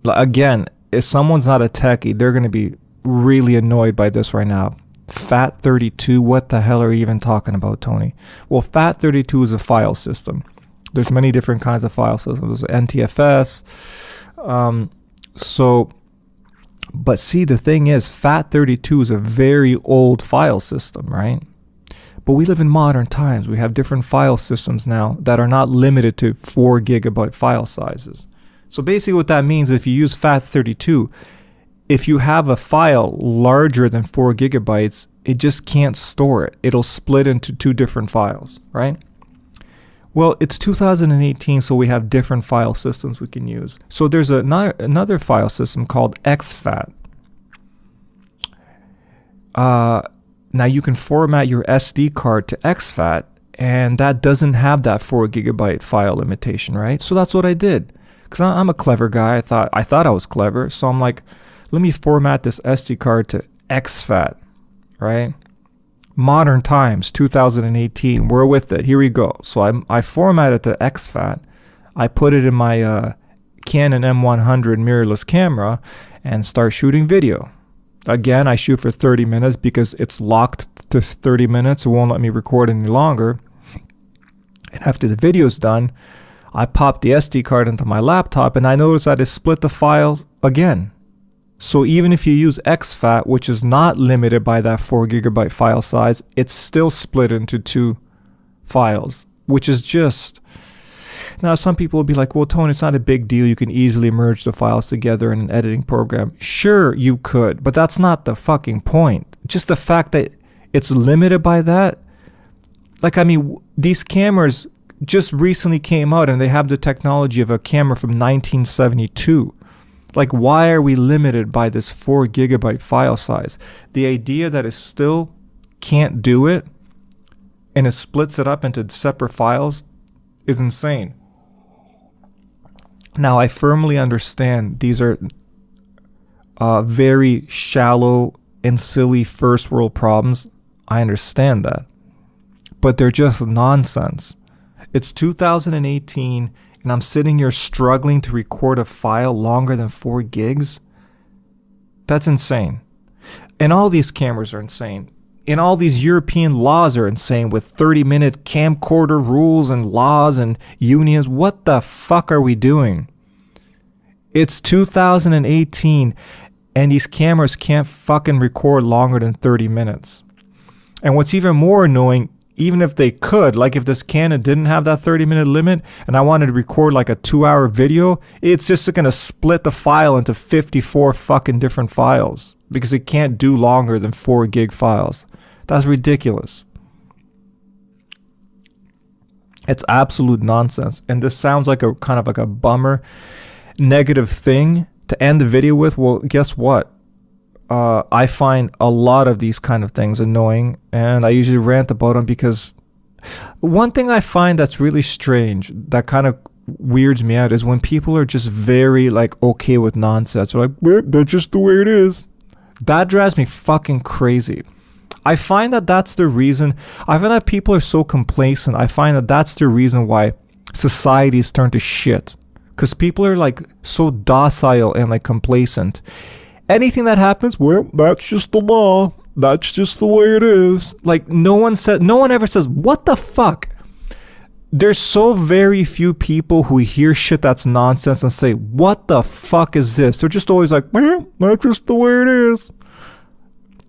Again, if someone's not a techie, they're going to be really annoyed by this right now. FAT32, what the hell are you even talking about, Tony? Well, FAT32 is a file system. There's many different kinds of file systems. There's NTFS. But see, the thing is, FAT32 is a very old file system, right? But we live in modern times. We have different file systems now that are not limited to 4 gigabyte file sizes. So basically what that means, if you use FAT32, if you have a file larger than 4 gigabytes, it just can't store it. It'll split into 2 different files, right? Well, it's 2018, so we have different file systems we can use. So there's another file system called exFAT. Now you can format your SD card to exFAT, and that doesn't have that 4 gigabyte file limitation, right? So that's what I did, because I'm a clever guy. I thought I was clever, so I'm like, let me format this SD card to exFAT, right? Modern times, 2018, we're with it. Here we go. So I formatted to exFAT. I put it in my Canon M100 mirrorless camera and start shooting video. Again, I shoot for 30 minutes because it's locked to 30 minutes. It won't let me record any longer. And after the video's done, I pop the SD card into my laptop and I notice that it split the file again. So even if you use exFAT, which is not limited by that 4 gigabyte file size, it's still split into 2 files, which is just... Now, some people will be like, well, Tony, it's not a big deal. You can easily merge the files together in an editing program. Sure, you could, but that's not the fucking point. Just the fact that it's limited by that. Like, I mean, these cameras just recently came out and they have the technology of a camera from 1972. Like, why are we limited by this 4 gigabyte file size? The idea that it still can't do it and it splits it up into separate files is insane. Now, I firmly understand these are very shallow and silly first world problems. I understand that. But they're just nonsense. It's 2018 and I'm sitting here struggling to record a file longer than 4 gigs. That's insane. And all these cameras are insane. And all these European laws are insane with 30-minute camcorder rules and laws and unions. What the fuck are we doing? It's 2018 and these cameras can't fucking record longer than 30 minutes. And what's even more annoying, even if they could, like if this Canon didn't have that 30-minute limit and I wanted to record like a 2-hour video, it's just going to split the file into 54 fucking different files because it can't do longer than 4 gig files. That's ridiculous. It's absolute nonsense. And this sounds like a kind of like a bummer, negative thing to end the video with. Well, guess what? I find a lot of these kind of things annoying, and I usually rant about them because one thing I find that's really strange, that kind of weirds me out, is when people are just very like okay with nonsense. They're like, well, that's just the way it is. That drives me fucking crazy. I find that that's the reason. I find that people are so complacent. I find that that's the reason why societies turn to shit. Because people are like so docile and like complacent. Anything that happens, well, that's just the law. That's just the way it is. Like no one ever says, what the fuck? There's so very few people who hear shit that's nonsense and say, what the fuck is this? They're just always like, well, that's just the way it is.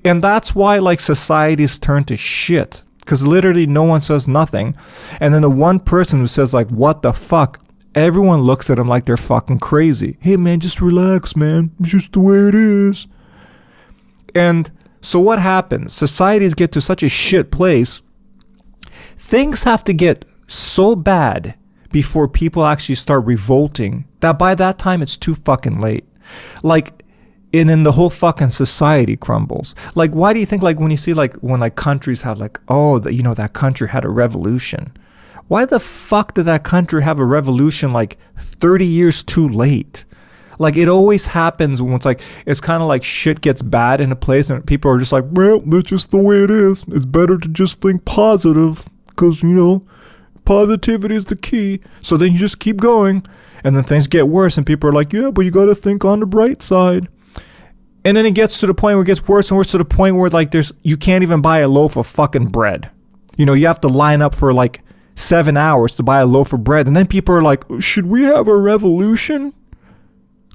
And that's why like societies turn to shit. Because literally no one says nothing. And then the one person who says like, what the fuck? Everyone looks at them like they're fucking crazy. Hey man, just relax, man. It's just the way it is. And so what happens? Societies get to such a shit place. Things have to get so bad before people actually start revolting that by that time it's too fucking late. Like, and then the whole fucking society crumbles. Like, why do you think like when you see like when like countries have like, oh, you know, that country had a revolution. Why the fuck did that country have a revolution like 30 years too late? Like it always happens when it's like, it's kind of like shit gets bad in a place and people are just like, well, that's just the way it is. It's better to just think positive because, you know, positivity is the key. So then you just keep going and then things get worse and people are like, yeah, but you got to think on the bright side. And then it gets to the point where it gets worse and worse, to the point where like you can't even buy a loaf of fucking bread. You know, you have to line up for like 7 hours to buy a loaf of bread. And then people are like, should we have a revolution?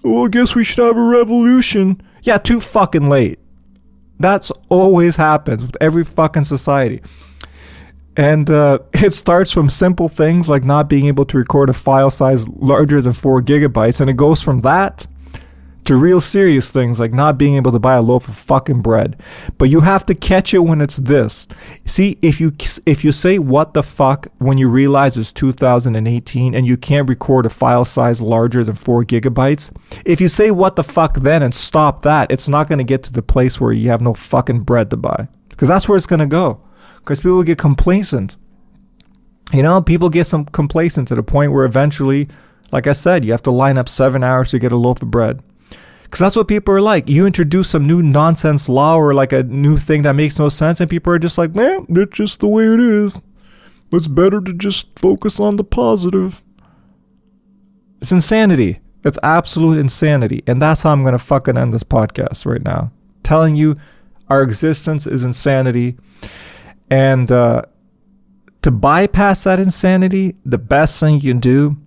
Well, I guess we should have a revolution. Yeah, too fucking late. That's always happens with every fucking society. And it starts from simple things like not being able to record a file size larger than 4 gigabytes. And it goes from that to real serious things like not being able to buy a loaf of fucking bread. But you have to catch it when it's this. See, if you say what the fuck when you realize it's 2018 and you can't record a file size larger than 4 gigabytes, if you say what the fuck then and stop that, it's not going to get to the place where you have no fucking bread to buy. Because that's where it's going to go. Because people get complacent. You know, people get some complacent to the point where eventually, like I said, you have to line up 7 hours to get a loaf of bread. Because that's what people are like. You introduce some new nonsense law or like a new thing that makes no sense, and people are just like, man, that's just the way it is. It's better to just focus on the positive. It's insanity. It's absolute insanity. And that's how I'm going to fucking end this podcast right now. Telling you our existence is insanity. And to bypass that insanity, the best thing you can do,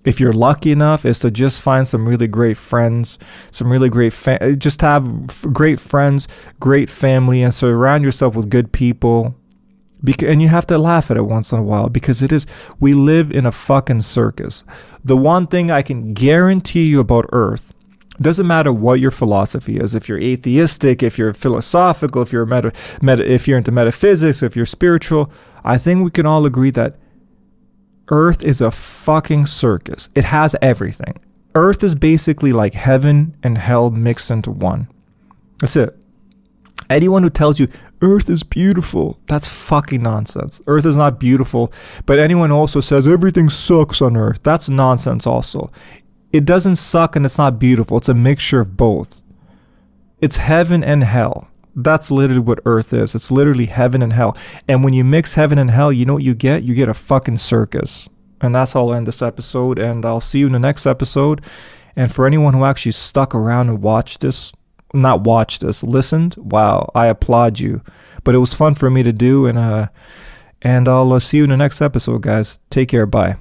if you're lucky enough, is to just find some really great friends, some really great just have great friends, great family, and surround yourself with good people. And you have to laugh at it once in a while, because we live in a fucking circus. The one thing I can guarantee you about Earth, doesn't matter what your philosophy is, if you're atheistic, if you're philosophical, if you're if you're into metaphysics, if you're spiritual, I think we can all agree that Earth is a fucking circus. It has everything. Earth is basically like heaven and hell mixed into one. That's it. Anyone who tells you Earth is beautiful, that's fucking nonsense. Earth is not beautiful. But anyone also says everything sucks on Earth, that's nonsense also. It doesn't suck and it's not beautiful. It's a mixture of both. It's heaven and hell. That's literally what Earth is. It's literally heaven and hell. And when you mix heaven and hell, you know what you get? You get a fucking circus. And that's how I'll end this episode. And I'll see you in the next episode. And for anyone who actually stuck around and listened, wow, I applaud you. But it was fun for me to do. And I'll see you in the next episode, guys. Take care. Bye.